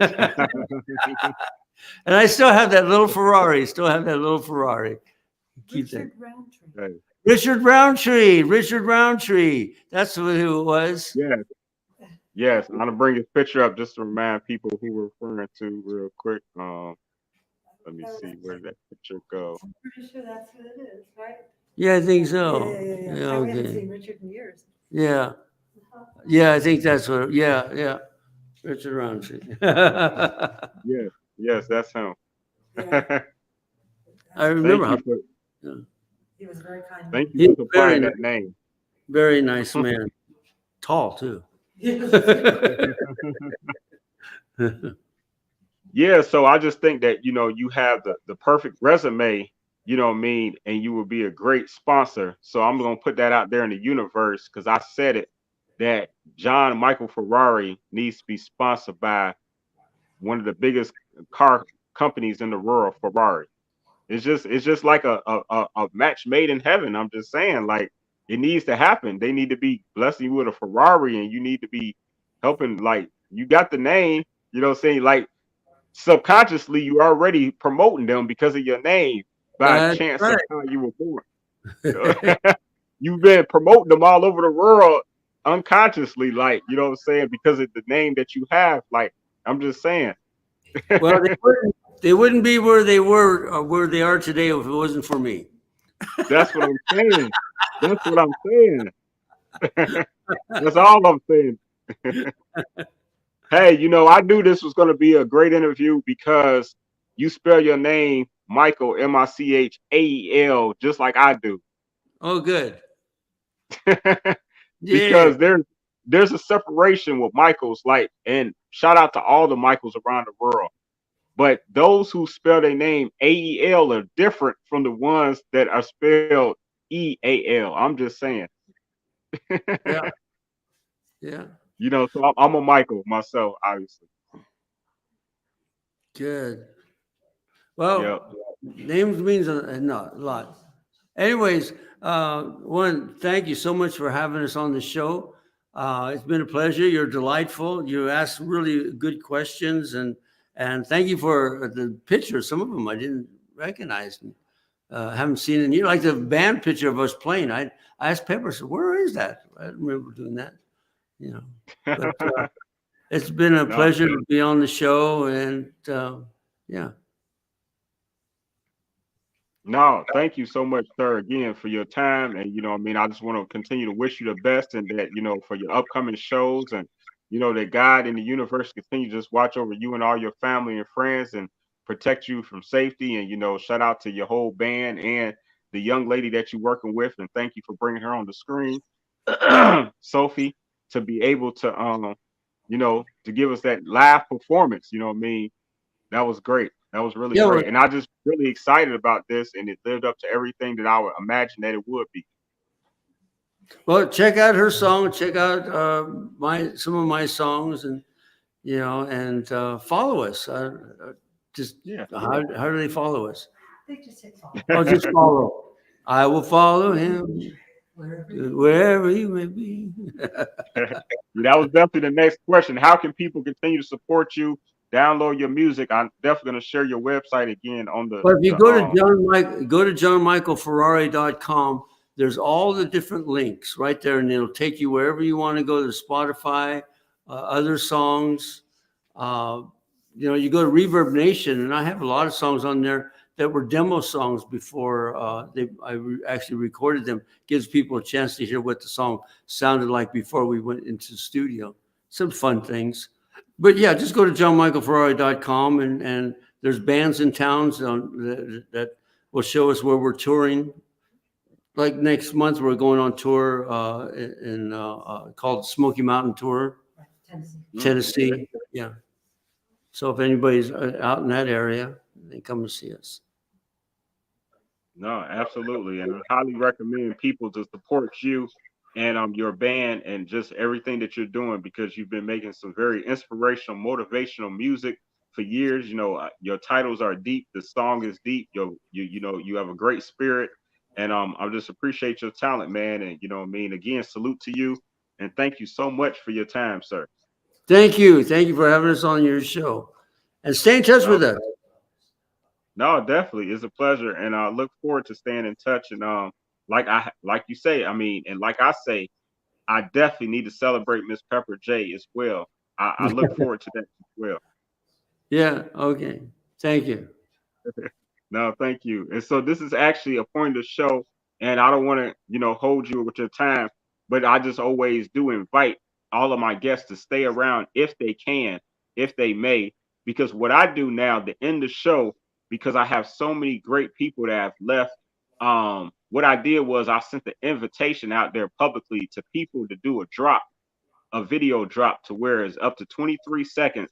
I still have that little Ferrari. Richard Roundtree. Hey. Richard Roundtree. That's who it was. Yes. I'm gonna bring his picture up just to remind people who we're referring to real quick. Let me see where did that picture go. I'm pretty sure that's who it is, right? Yeah, I think so. Yeah. I haven't seen Richard in years. Yeah. Yeah, I think that's what. Yeah. Richard Roundtree. Yes, that's him. Yeah. I remember how. He was very kind. Thank you for supplying that name. Very nice man. Tall too. Yeah, so I just think that you have the perfect resume, and you will be a great sponsor. So I'm gonna put that out there in the universe because I said it that John Michael Ferrari needs to be sponsored by one of the biggest car companies in the world, Ferrari. It's just like a match made in heaven. I'm just saying, like, it needs to happen. They need to be blessing you with a Ferrari, and you need to be helping. Like, you got the name, saying, like, subconsciously you already promoting them because of your name by chance of how you were born. You've been promoting them all over the world unconsciously, like, because of the name that you have. Like, I'm just saying. Well, they wouldn't be where they were or where they are today if it wasn't for me. That's what I'm saying. That's all I'm saying. Hey, I knew this was going to be a great interview because you spell your name Michael, Michael, just like I do. Oh, good. Because there's a separation with Michaels, like, and shout out to all the Michaels around the world. But those who spell their name Ael are different from the ones that are spelled Eal. I'm just saying. Yeah. So I'm a Michael myself, obviously. Good. Well, names means a lot. Anyways, thank you so much for having us on the show. It's been a pleasure. You're delightful. You asked really good questions, and thank you for the pictures. Some of them I didn't recognize. Haven't seen it. Like the band picture of us playing. I asked Pepper, said, "Where is that?" I don't remember doing that. But it's been a pleasure to be on the show, and No, thank you so much, sir, again for your time. And I just want to continue to wish you the best, and that for your upcoming shows, and that God in the universe continue to just watch over you and all your family and friends and protect you from safety. And shout out to your whole band and the young lady that you're working with, and thank you for bringing her on the screen, Sophie, to be able to to give us that live performance. That was great. That was really great. And I just really excited about this, and it lived up to everything that I would imagine that it would be. Well, check out her song. Check out some of my songs, and and follow us. Just Yeah. how do they follow us? They just hit follow. Oh, just follow. I will follow him wherever he may be. That was definitely the next question. How can people continue to support you, download your music? I'm definitely going to share your website again on the. But if you go to johnmichaelferrari.com, there's all the different links right there, and it'll take you wherever you want to go to Spotify, other songs. You go to Reverb Nation, and I have a lot of songs on there that were demo songs before I actually recorded them. Gives people a chance to hear what the song sounded like before we went into the studio. Some fun things. But yeah, just go to johnmichaelferrari.com, and there's bands in towns that will show us where we're touring. Like next month, we're going on tour called Smoky Mountain Tour, Tennessee. Yeah. So if anybody's out in that area, they come and see us. No, absolutely. And I highly recommend people to support you and your band and just everything that you're doing, because you've been making some very inspirational, motivational music for years. Your titles are deep. The song is deep. You have a great spirit. And I just appreciate your talent, man. And again, salute to you. And thank you so much for your time, sir. Thank you. Thank you for having us on your show. And stay in touch with us. No, definitely. It's a pleasure. And I look forward to staying in touch. And like you say, and like I say, I definitely need to celebrate Miss Pepper J as well. I look forward to that as well. Yeah. Okay. Thank you. No, thank you. And so this is actually a point of the show, and I don't want to, hold you with your time, but I just always do invite all of my guests to stay around if they can, if they may, because what I do now to end the show, because I have so many great people that have left, what I did was I sent the invitation out there publicly to people to do a video drop to where it's up to 23 seconds,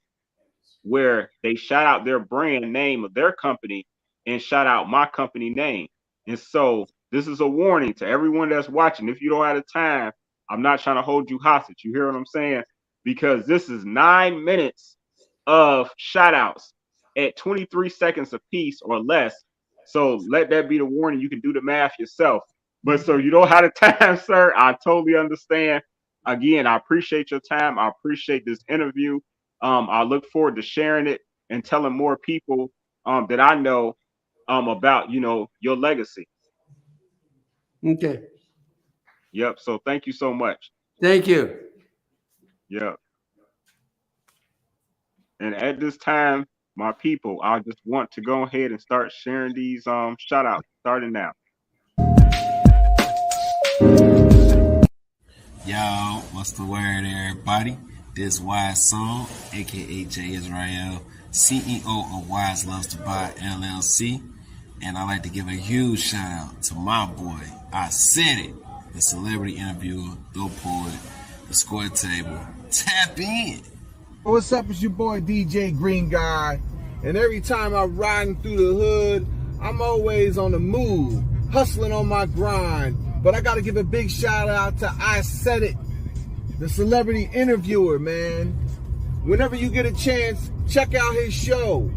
where they shout out their brand name of their company and shout out my company name. And so this is a warning to everyone that's watching. If you don't have the time, I'm not trying to hold you hostage. You hear what I'm saying? Because this is 9 minutes of shout outs at 23 seconds a piece or less. So let that be the warning. You can do the math yourself. But so you don't have the time, sir. I totally understand. Again, I appreciate your time. I appreciate this interview. I look forward to sharing it and telling more people that I know about, your legacy. Okay. Yep. So thank you so much. Thank you. Yep. And at this time, my people, I just want to go ahead and start sharing these shout outs starting now. Yo, what's the word, everybody? This Wise Song, aka Jay Israel, CEO of Wise Loves to Buy LLC. And I'd like to give a huge shout out to my boy, Isaidit, the celebrity interviewer, the poet, the score table. Tap in. What's up? It's your boy DJ Green Guy. And every time I'm riding through the hood, I'm always on the move, hustling on my grind. But I got to give a big shout out to Isaidit, the celebrity interviewer, man. Whenever you get a chance, check out his show.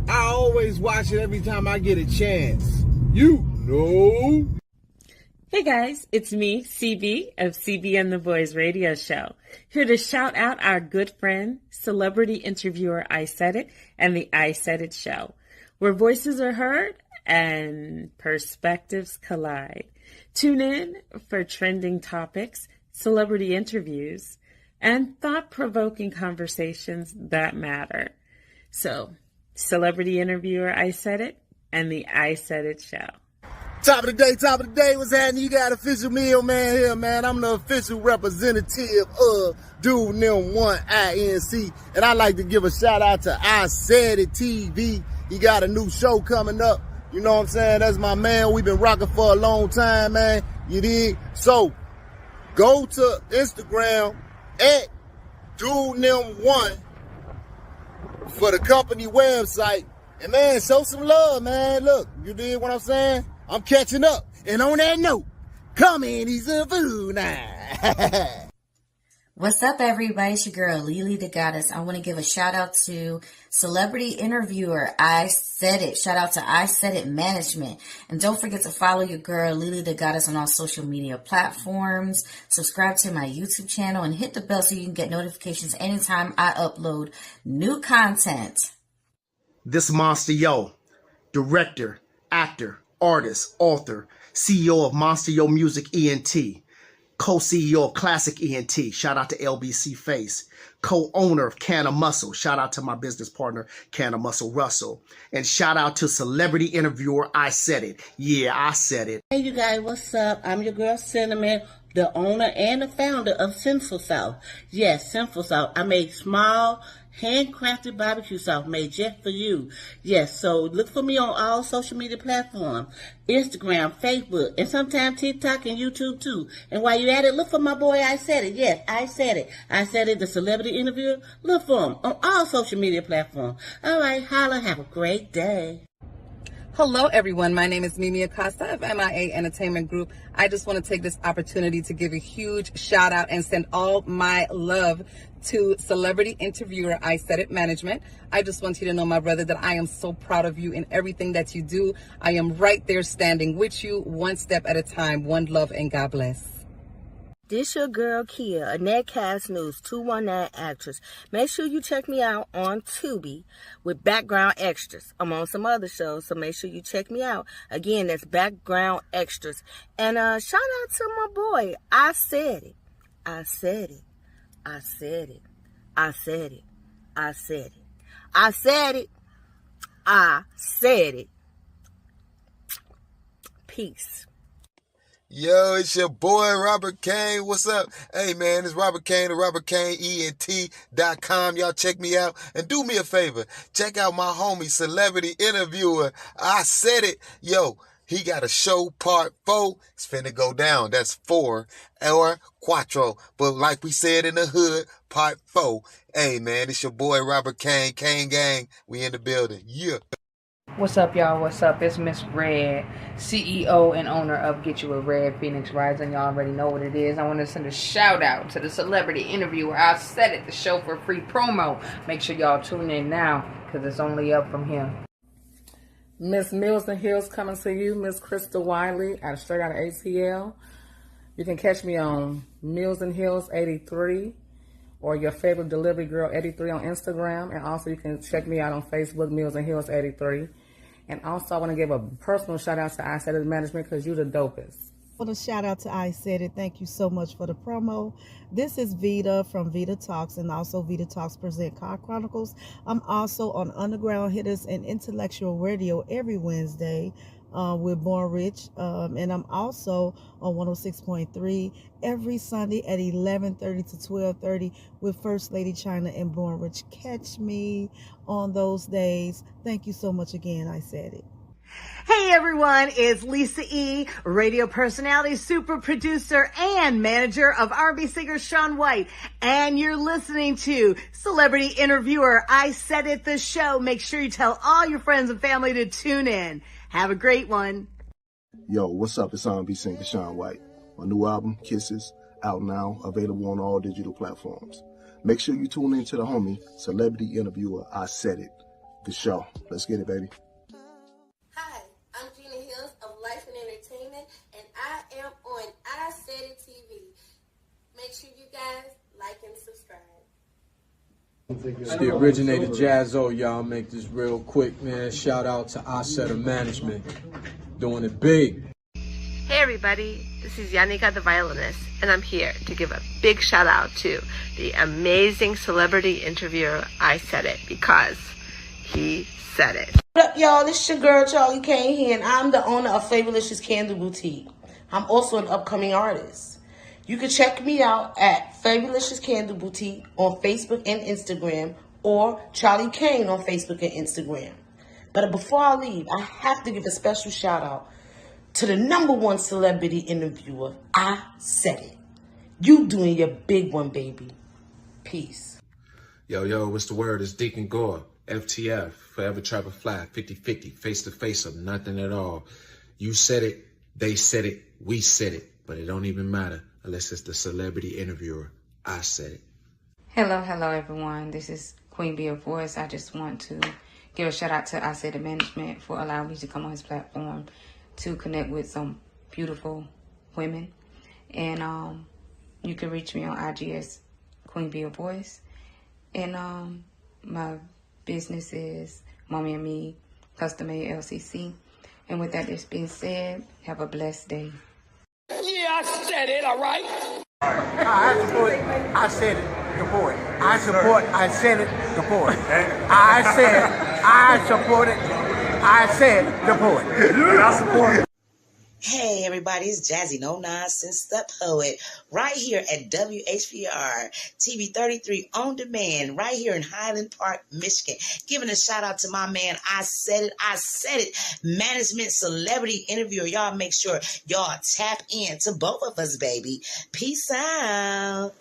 I always watch it every time I get a chance. You know. Hey guys, it's me, CB of CB and the Boys radio show. Here to shout out our good friend, celebrity interviewer Isaidit and the Isaidit Show, where voices are heard and perspectives collide. Tune in for trending topics, celebrity interviews, and thought-provoking conversations that matter. So, celebrity interviewer Isaidit and the Isaidit Show. Top of the day, what's happening? You got official Mailman here, man. I'm the official representative of Dude Nim 1 INC. And I'd like to give a shout out to Isaidit TV. He got a new show coming up. You know what I'm saying? That's my man. We've been rocking for a long time, man. You dig? So, go to Instagram at Dude Nim 1 for the company website. And, man, show some love, man. Look, you dig what I'm saying? I'm catching up. And on that note, come in, he's a fool now. What's up, everybody? It's your girl, Lily the Goddess. I want to give a shout out to celebrity interviewer I Said It. Shout out to I Said It Management. And don't forget to follow your girl, Lily the Goddess, on all social media platforms. Subscribe to my YouTube channel and hit the bell so you can get notifications anytime I upload new content. This Monster Yo, director, actor, artist, author, CEO of Monster Yo Music ENT, co-CEO of Classic ENT, shout out to LBC Face, co-owner of Can of Muscle, shout out to my business partner, Can of Muscle Russell, and shout out to celebrity interviewer I Said It. Yeah, I said it. Hey, you guys, what's up? I'm your girl, Cinnamon, the owner and the founder of Sinful South. Yes, Sinful South. I make small, handcrafted barbecue sauce made just for you. Yes, so look for me on all social media platforms, Instagram, Facebook, and sometimes TikTok and YouTube too. And while you're at it, look for my boy I Said It. Yes, I Said It. I Said It, the celebrity interviewer. Look for him on all social media platforms. All right, holla, have a great day. Hello, everyone. My name is Mimi Acosta of MIA Entertainment Group. I just want to take this opportunity to give a huge shout out and send all my love to celebrity interviewer I Said It Management. I just want you to know, my brother, that I am so proud of you in everything that you do. I am right there standing with you, one step at a time. One love and God bless. This your girl Kia, a Netcast News 219 actress. Make sure you check me out on Tubi with background extras. I'm on some other shows, so make sure you check me out. Again, that's background extras. And shout out to my boy. I Said It. I Said It. I Said It. I Said It. I Said It. I Said It. I Said It. Peace. Yo, it's your boy, Robert Kane. What's up? Hey, man, it's Robert Kane of RobertKaneENT.com. Y'all check me out. And do me a favor. Check out my homie, celebrity interviewer. I Said It. Yo, he got a show part 4. It's finna go down. That's 4 or Quattro. But like we said in the hood, part 4. Hey, man, it's your boy, Robert Kane. Kane Gang. We in the building. Yeah. What's up, y'all? What's up? It's Miss Red, CEO and owner of Get You a Red Phoenix Rising. Y'all already know what it is. I want to send a shout out to the celebrity interviewer I Said It, the show for free promo. Make sure y'all tune in now because it's only up from here. Miss Mills and Hills coming to you. Miss Krista Wiley, straight out of ATL. You can catch me on Mills and Hills 83 or your favorite delivery girl 83 on Instagram. And also you can check me out on Facebook, Mills and Hills 83. And also I want to give a personal shout out to I Said It Management because you're the dopest. I want to shout out to I Said It. Thank you so much for the promo. This is Vita from Vita Talks and also Vita Talks Present Car Chronicles. I'm also on Underground Hitters and Intellectual Radio every Wednesday with Born Rich. And I'm also on 106.3 every Sunday at 11:30 to 12:30 with First Lady China and Born Rich. Catch me on those days. Thank you so much again. I Said It. Hey everyone, it's Lisa E., radio personality, super producer, and manager of R&B singer Shaun White. And you're listening to Celebrity Interviewer I Said It, the show. Make sure you tell all your friends and family to tune in. Have a great one. Yo, what's up? It's R&B singer Shaun White. My new album, Kisses, out now, available on all digital platforms. Make sure you tune in to the homie, Celebrity Interviewer I Said It, the show. Let's get it, baby. I'm Gina Hills of Life and Entertainment, and I am on I Said It TV. Make sure you guys like and subscribe. It's the originator Jazzo, y'all. Make this real quick, man. Shout out to I Said It Management. Doing it big. Hey everybody, this is Yannicka the violinist, and I'm here to give a big shout out to the amazing celebrity interviewer I Said It, because he said it. What up, y'all? This is your girl, Charlie Kane here, and I'm the owner of Fabulicious Candle Boutique. I'm also an upcoming artist. You can check me out at Fabulicious Candle Boutique on Facebook and Instagram, or Charlie Kane on Facebook and Instagram. But before I leave, I have to give a special shout out to the #1 celebrity interviewer, I Said It. You doing your big one, baby. Peace. Yo, what's the word? It's Deacon Gore. FTF, Forever Travel Fly, 50-50, face to face or nothing at all. You said it, they said it, we said it, but it don't even matter unless it's the celebrity interviewer. I said it. Hello, everyone. This is Queen Bee of Voice. I just want to give a shout out to Isaidit Management for allowing me to come on his platform to connect with some beautiful women. And you can reach me on IG as Queen Bee of Voice. And my business is Mommy and Me Custom Made LCC. And with that being said, have a blessed day. Yeah, I said it, all right? I support, I said it, support. I support, I said it, support. I said, I support it, I said, support. I support. Hey everybody, it's Jazzy No Nonsense, the poet, right here at WHPR TV 33 on demand, right here in Highland Park, Michigan. Giving a shout out to my man, I said it, management celebrity interviewer. Y'all make sure y'all tap in to both of us, baby. Peace out.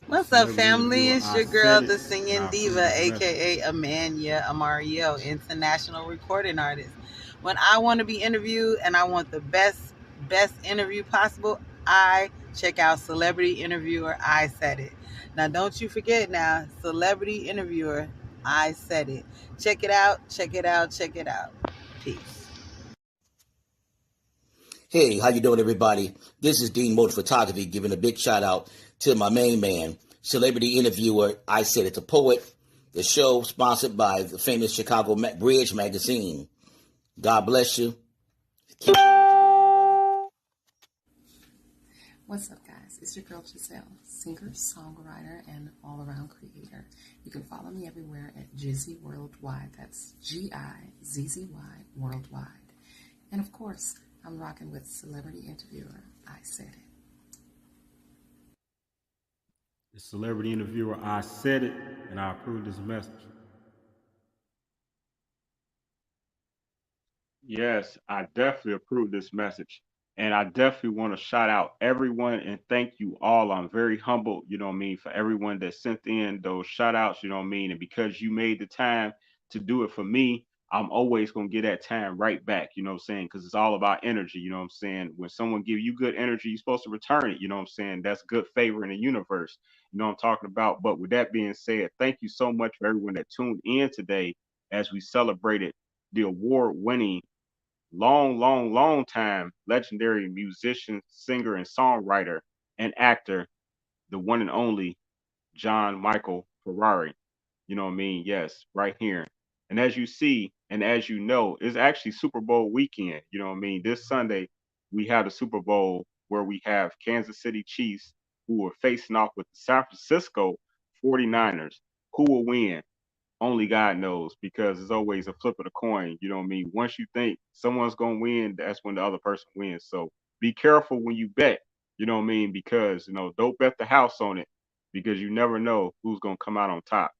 What's up, family? It's your girl, the singing diva, aka Amanya Amario, international recording artist. When I want to be interviewed and I want the best interview possible, I check out Celebrity Interviewer, I Said It. Now, don't you forget now, Celebrity Interviewer, I Said It. Check it out. Peace. Hey, how you doing, everybody? This is Dean Motor Photography, giving a big shout out to my main man, Celebrity Interviewer, I Said It, the poet. The show sponsored by the famous Chicago Bridge magazine. God bless you. Keep What's up, guys? It's your girl Giselle, singer, songwriter, and all-around creator. You can follow me everywhere at Jizzy Worldwide. That's Gizzy Worldwide. And of course, I'm rocking with Celebrity Interviewer, I Said It. The Celebrity Interviewer, I said it, and I approve this message. Yes, I definitely approve this message. And I definitely want to shout out everyone and thank you all. I'm very humbled, you know what I mean, for everyone that sent in those shout outs, you know what I mean. And because you made the time to do it for me, I'm always going to get that time right back, you know what I'm saying? Because it's all about energy, you know what I'm saying? When someone give you good energy, you're supposed to return it, you know what I'm saying? That's good favor in the universe, you know what I'm talking about? But with that being said, thank you so much for everyone that tuned in today as we celebrated the award winning long time legendary musician, singer, and songwriter and actor, the one and only John Michael Ferrari. You know what I mean? Yes, right here. And as you see, and as you know, it's actually Super Bowl weekend. You know what I mean? This Sunday, we have the Super Bowl where we have Kansas City Chiefs who are facing off with the San Francisco 49ers. Who will win? Only God knows because it's always a flip of the coin. You know what I mean? Once you think someone's going to win, that's when the other person wins. So be careful when you bet. You know what I mean? Because, don't bet the house on it because you never know who's going to come out on top.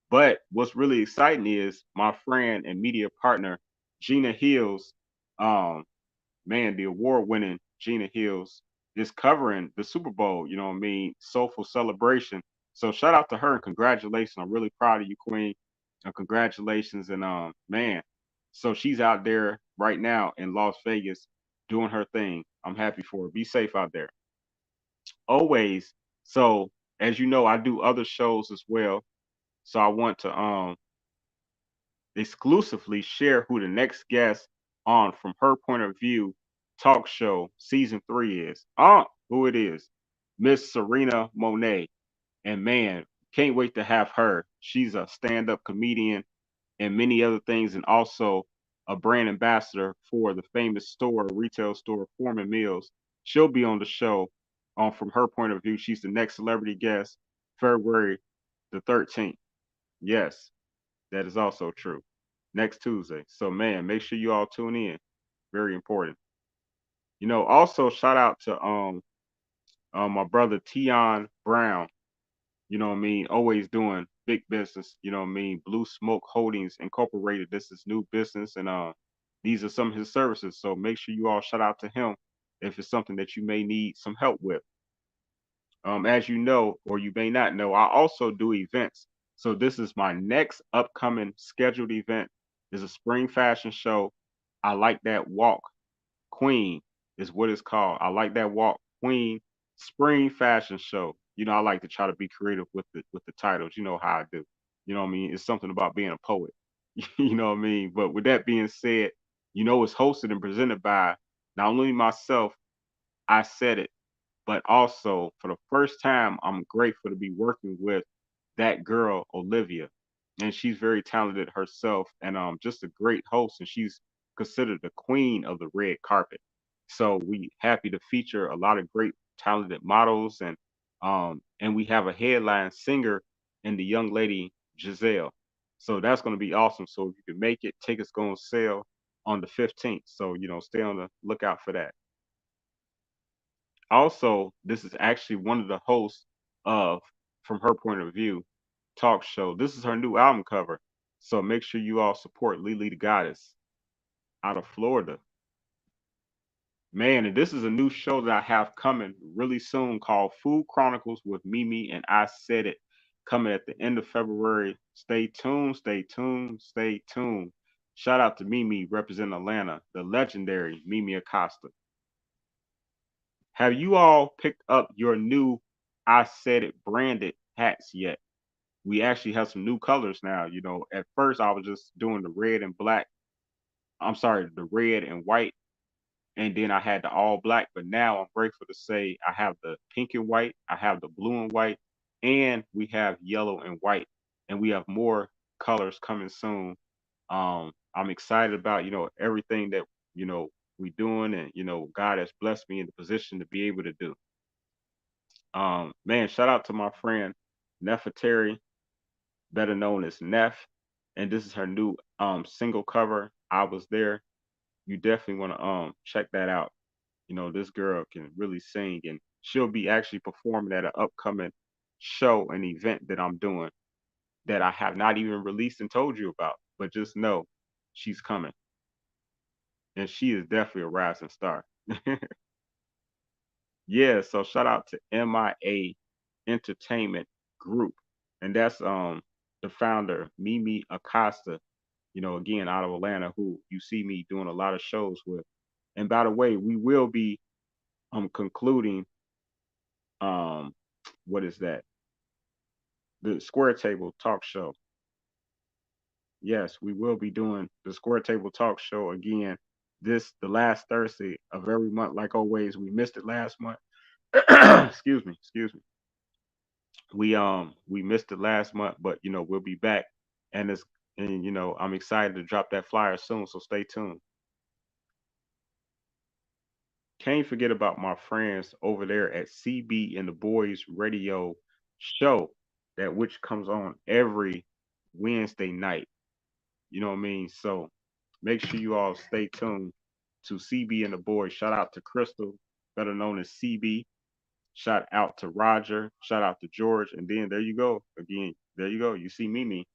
But what's really exciting is my friend and media partner, Gina Hills, um, man, the award winning Gina Hills is covering the Super Bowl, you know what I mean? Soulful celebration. So shout out to her and congratulations. I'm really proud of you, Queen. And congratulations. And man, so she's out there right now in Las Vegas doing her thing. I'm happy for her. Be safe out there. Always. So as you know, I do other shows as well. So I want to exclusively share who the next guest on From Her Point of View talk show season 3 is. Who it is. Miss Serena Monet. And man, can't wait to have her. She's a stand-up comedian and many other things, and also a brand ambassador for the famous retail store, Foreman Mills. She'll be on the show From Her Point of View. She's the next celebrity guest, February the 13th. Yes, that is also true. Next Tuesday. So man, make sure you all tune in. Very important. Also shout out to my brother Tion Brown. You know what I mean? Always doing big business. You know what I mean? Blue Smoke Holdings Incorporated. This is new business, and these are some of his services. So make sure you all shout out to him if it's something that you may need some help with. As you know, or you may not know, I also do events. So this is my next upcoming scheduled event. Is a spring fashion show. I Like That Walk Queen is what it's called. I Like That Walk Queen Spring Fashion Show. I like to try to be creative with the titles. You know how I do. You know what I mean? It's something about being a poet. You know what I mean? But with that being said, it's hosted and presented by not only myself, I said it, but also for the first time, I'm grateful to be working with that girl, Olivia. And she's very talented herself and just a great host. And she's considered the queen of the red carpet. So we happy to feature a lot of great talented models and we have a headline singer in the young lady Giselle. So that's going to be awesome. So if you can make it, tickets going on sale on the 15th. So, stay on the lookout for that. Also, this is actually one of the hosts of From Her Point of View talk show. This is her new album cover. So make sure you all support Lily the Goddess out of Florida. Man, and this is a new show that I have coming really soon called Food Chronicles with Mimi and I Said It, coming at the end of February. Stay tuned, stay tuned, stay tuned. Shout out to Mimi representing Atlanta, the legendary Mimi Acosta. Have you all picked up your new I Said It branded hats yet? We actually have some new colors now. At first I was just doing the red and black. I'm sorry, the red and white. And then I had the all black. But now I'm grateful to say I have the pink and white, I have the blue and white, and we have yellow and white. And we have more colors coming soon. I'm excited about, everything that, we doing and, God has blessed me in the position to be able to do. Man, shout out to my friend Nefertari, better known as Neff. And this is her new single cover. I Was There. You definitely want to check that out. This girl can really sing and she'll be actually performing at an upcoming show and event that I'm doing that I have not even released and told you about. But just know she's coming. And she is definitely a rising star. Yeah, so shout out to MIA Entertainment Group. And that's the founder, Mimi Acosta, again out of Atlanta, who you see me doing a lot of shows with. And by the way, we will be concluding what is that? The Square Table Talk Show. Yes, we will be doing the Square Table Talk Show again the last Thursday of every month. Like always, we missed it last month. excuse me. We missed it last month, but we'll be back and I'm excited to drop that flyer soon, so stay tuned. Can't forget about my friends over there at CB and the Boys Radio Show, that which comes on every Wednesday night. You know what I mean? So make sure you all stay tuned to CB and the Boys. Shout out to Crystal, better known as CB. Shout out to Roger. Shout out to George. And then there you go. Again, there you go. You see Mimi.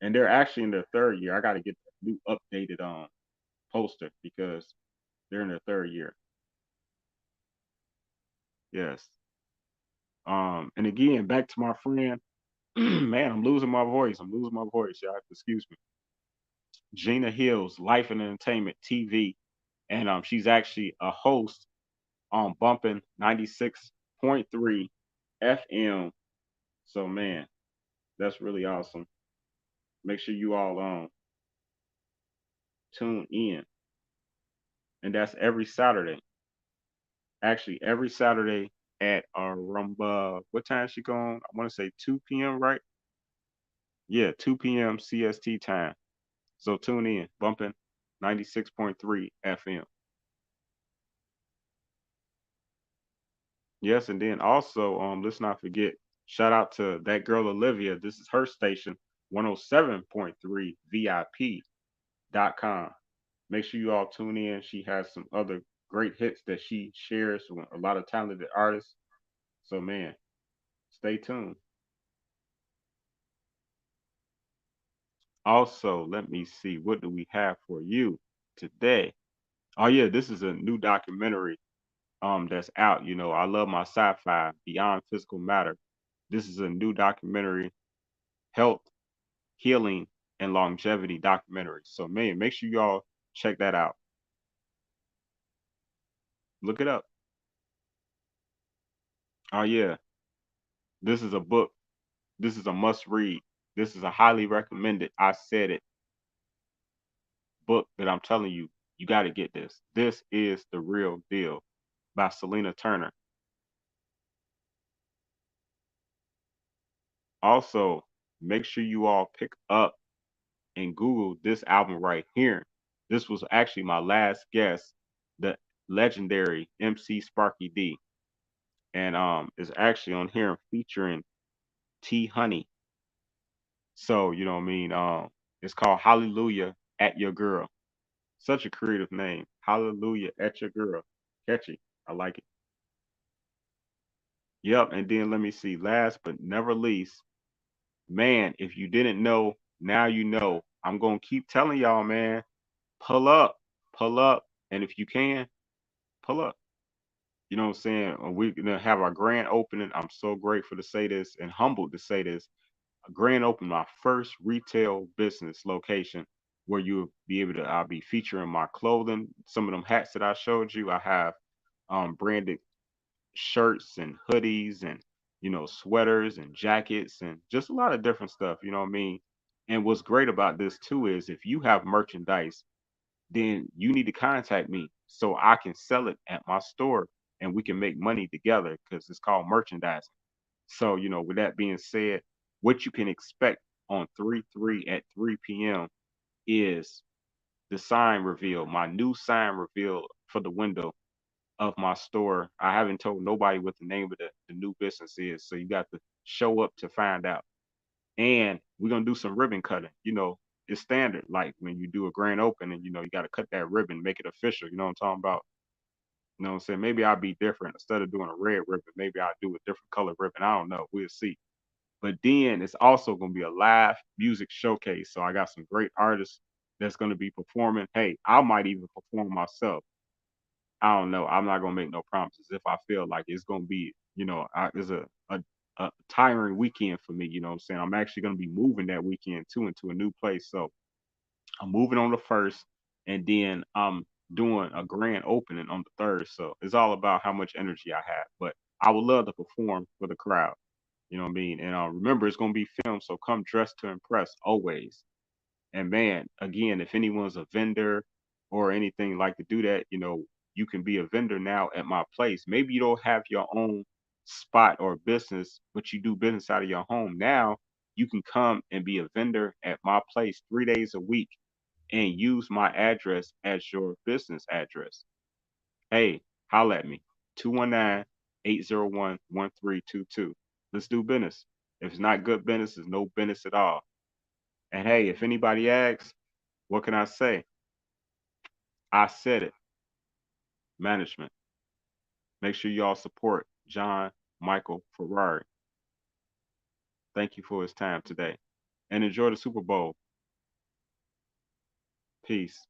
And they're actually in their third year. I got to get a new updated poster because they're in their third year. Yes. And again, back to my friend. Man, I'm losing my voice. Y'all have to excuse me. Gina Hills, Life and Entertainment TV. And she's actually a host on Bumping 96.3 FM. So man, that's really awesome. Make sure you all tune in. And that's every Saturday. Actually, every Saturday at Rumba. What time she going? I want to say 2 p.m., right? Yeah, 2 p.m. CST time. So tune in. Bumping 96.3 FM. Yes, and then also, let's not forget, shout out to that girl Olivia. This is her station, 107.3 VIP.com. Make sure you all tune in. She has some other great hits that she shares with a lot of talented artists. So man, stay tuned. Also, let me see, what do we have for you today? Oh yeah, this is a new documentary that's out. I love my sci-fi, Beyond Physical Matter. This is a new documentary, health, healing, and longevity documentary. So man, make sure y'all check that out. Look it up. Oh yeah. This is a book. This is a must read. This is a highly recommended I Said It book that I'm telling you, you got to get this. This is the real deal by Selena Turner. Also, make sure you all pick up and Google this album right here. This was actually my last guest, the legendary MC Sparky D. And it's actually on here featuring T Honey. So, you know what I mean? It's called Hallelujah at Your Girl. Such a creative name. Hallelujah at Your Girl. Catchy. I like it. Yep. And then let me see. Last but never least, man, if you didn't know, now you know. I'm going to keep telling y'all, man, pull up, pull up. And if you can, pull up. You know what I'm saying? We're going to have our grand opening. I'm so grateful to say this and humbled to say this. A grand opening, my first retail business location where you'll be able to, I'll be featuring my clothing. Some of them hats that I showed you, I have branded shirts and hoodies and, you know, sweaters and jackets and just a lot of different stuff. You know what I mean? And what's great about this too is if you have merchandise, then you need to contact me so I can sell it at my store and we can make money together because it's called merchandising. So, you know, with that being said, what you can expect on 3/3 at 3 p.m. is the sign reveal, my new sign reveal for the window of my store. I haven't told nobody what the name of the new business is, so you got to show up to find out. And we're gonna do some ribbon cutting. You know, it's standard. Like when you do a grand opening, you know, you got to cut that ribbon, make it official. You know what I'm talking about? You know what I'm saying? Maybe I'll be different. Instead of doing a red ribbon, maybe I'll do a different color ribbon. I don't know. We'll see. But then it's also going to be a live music showcase. So I got some great artists that's going to be performing. Hey, I might even perform myself. I don't know. I'm not going to make no promises. If I feel like it's going to be, you know, it's a tiring weekend for me. You know what I'm saying? I'm actually going to be moving that weekend too into a new place. So I'm moving on the first, and then I'm doing a grand opening on the third. So it's all about how much energy I have. But I would love to perform for the crowd. You know what I mean? And remember, it's gonna be filmed, so come dressed to impress always. And man, again, if anyone's a vendor or anything like to do that, you know, you can be a vendor now at my place. Maybe you don't have your own spot or business, but you do business out of your home. Now you can come and be a vendor at my place 3 days a week and use my address as your business address. Hey, holla at me. 219-801-1322. Let's do business. If it's not good business, it's no business at all. And hey, if anybody asks, what can I say? I said it. Management. Make sure y'all support John Michael Ferrari. Thank you for his time today. And enjoy the Super Bowl. Peace.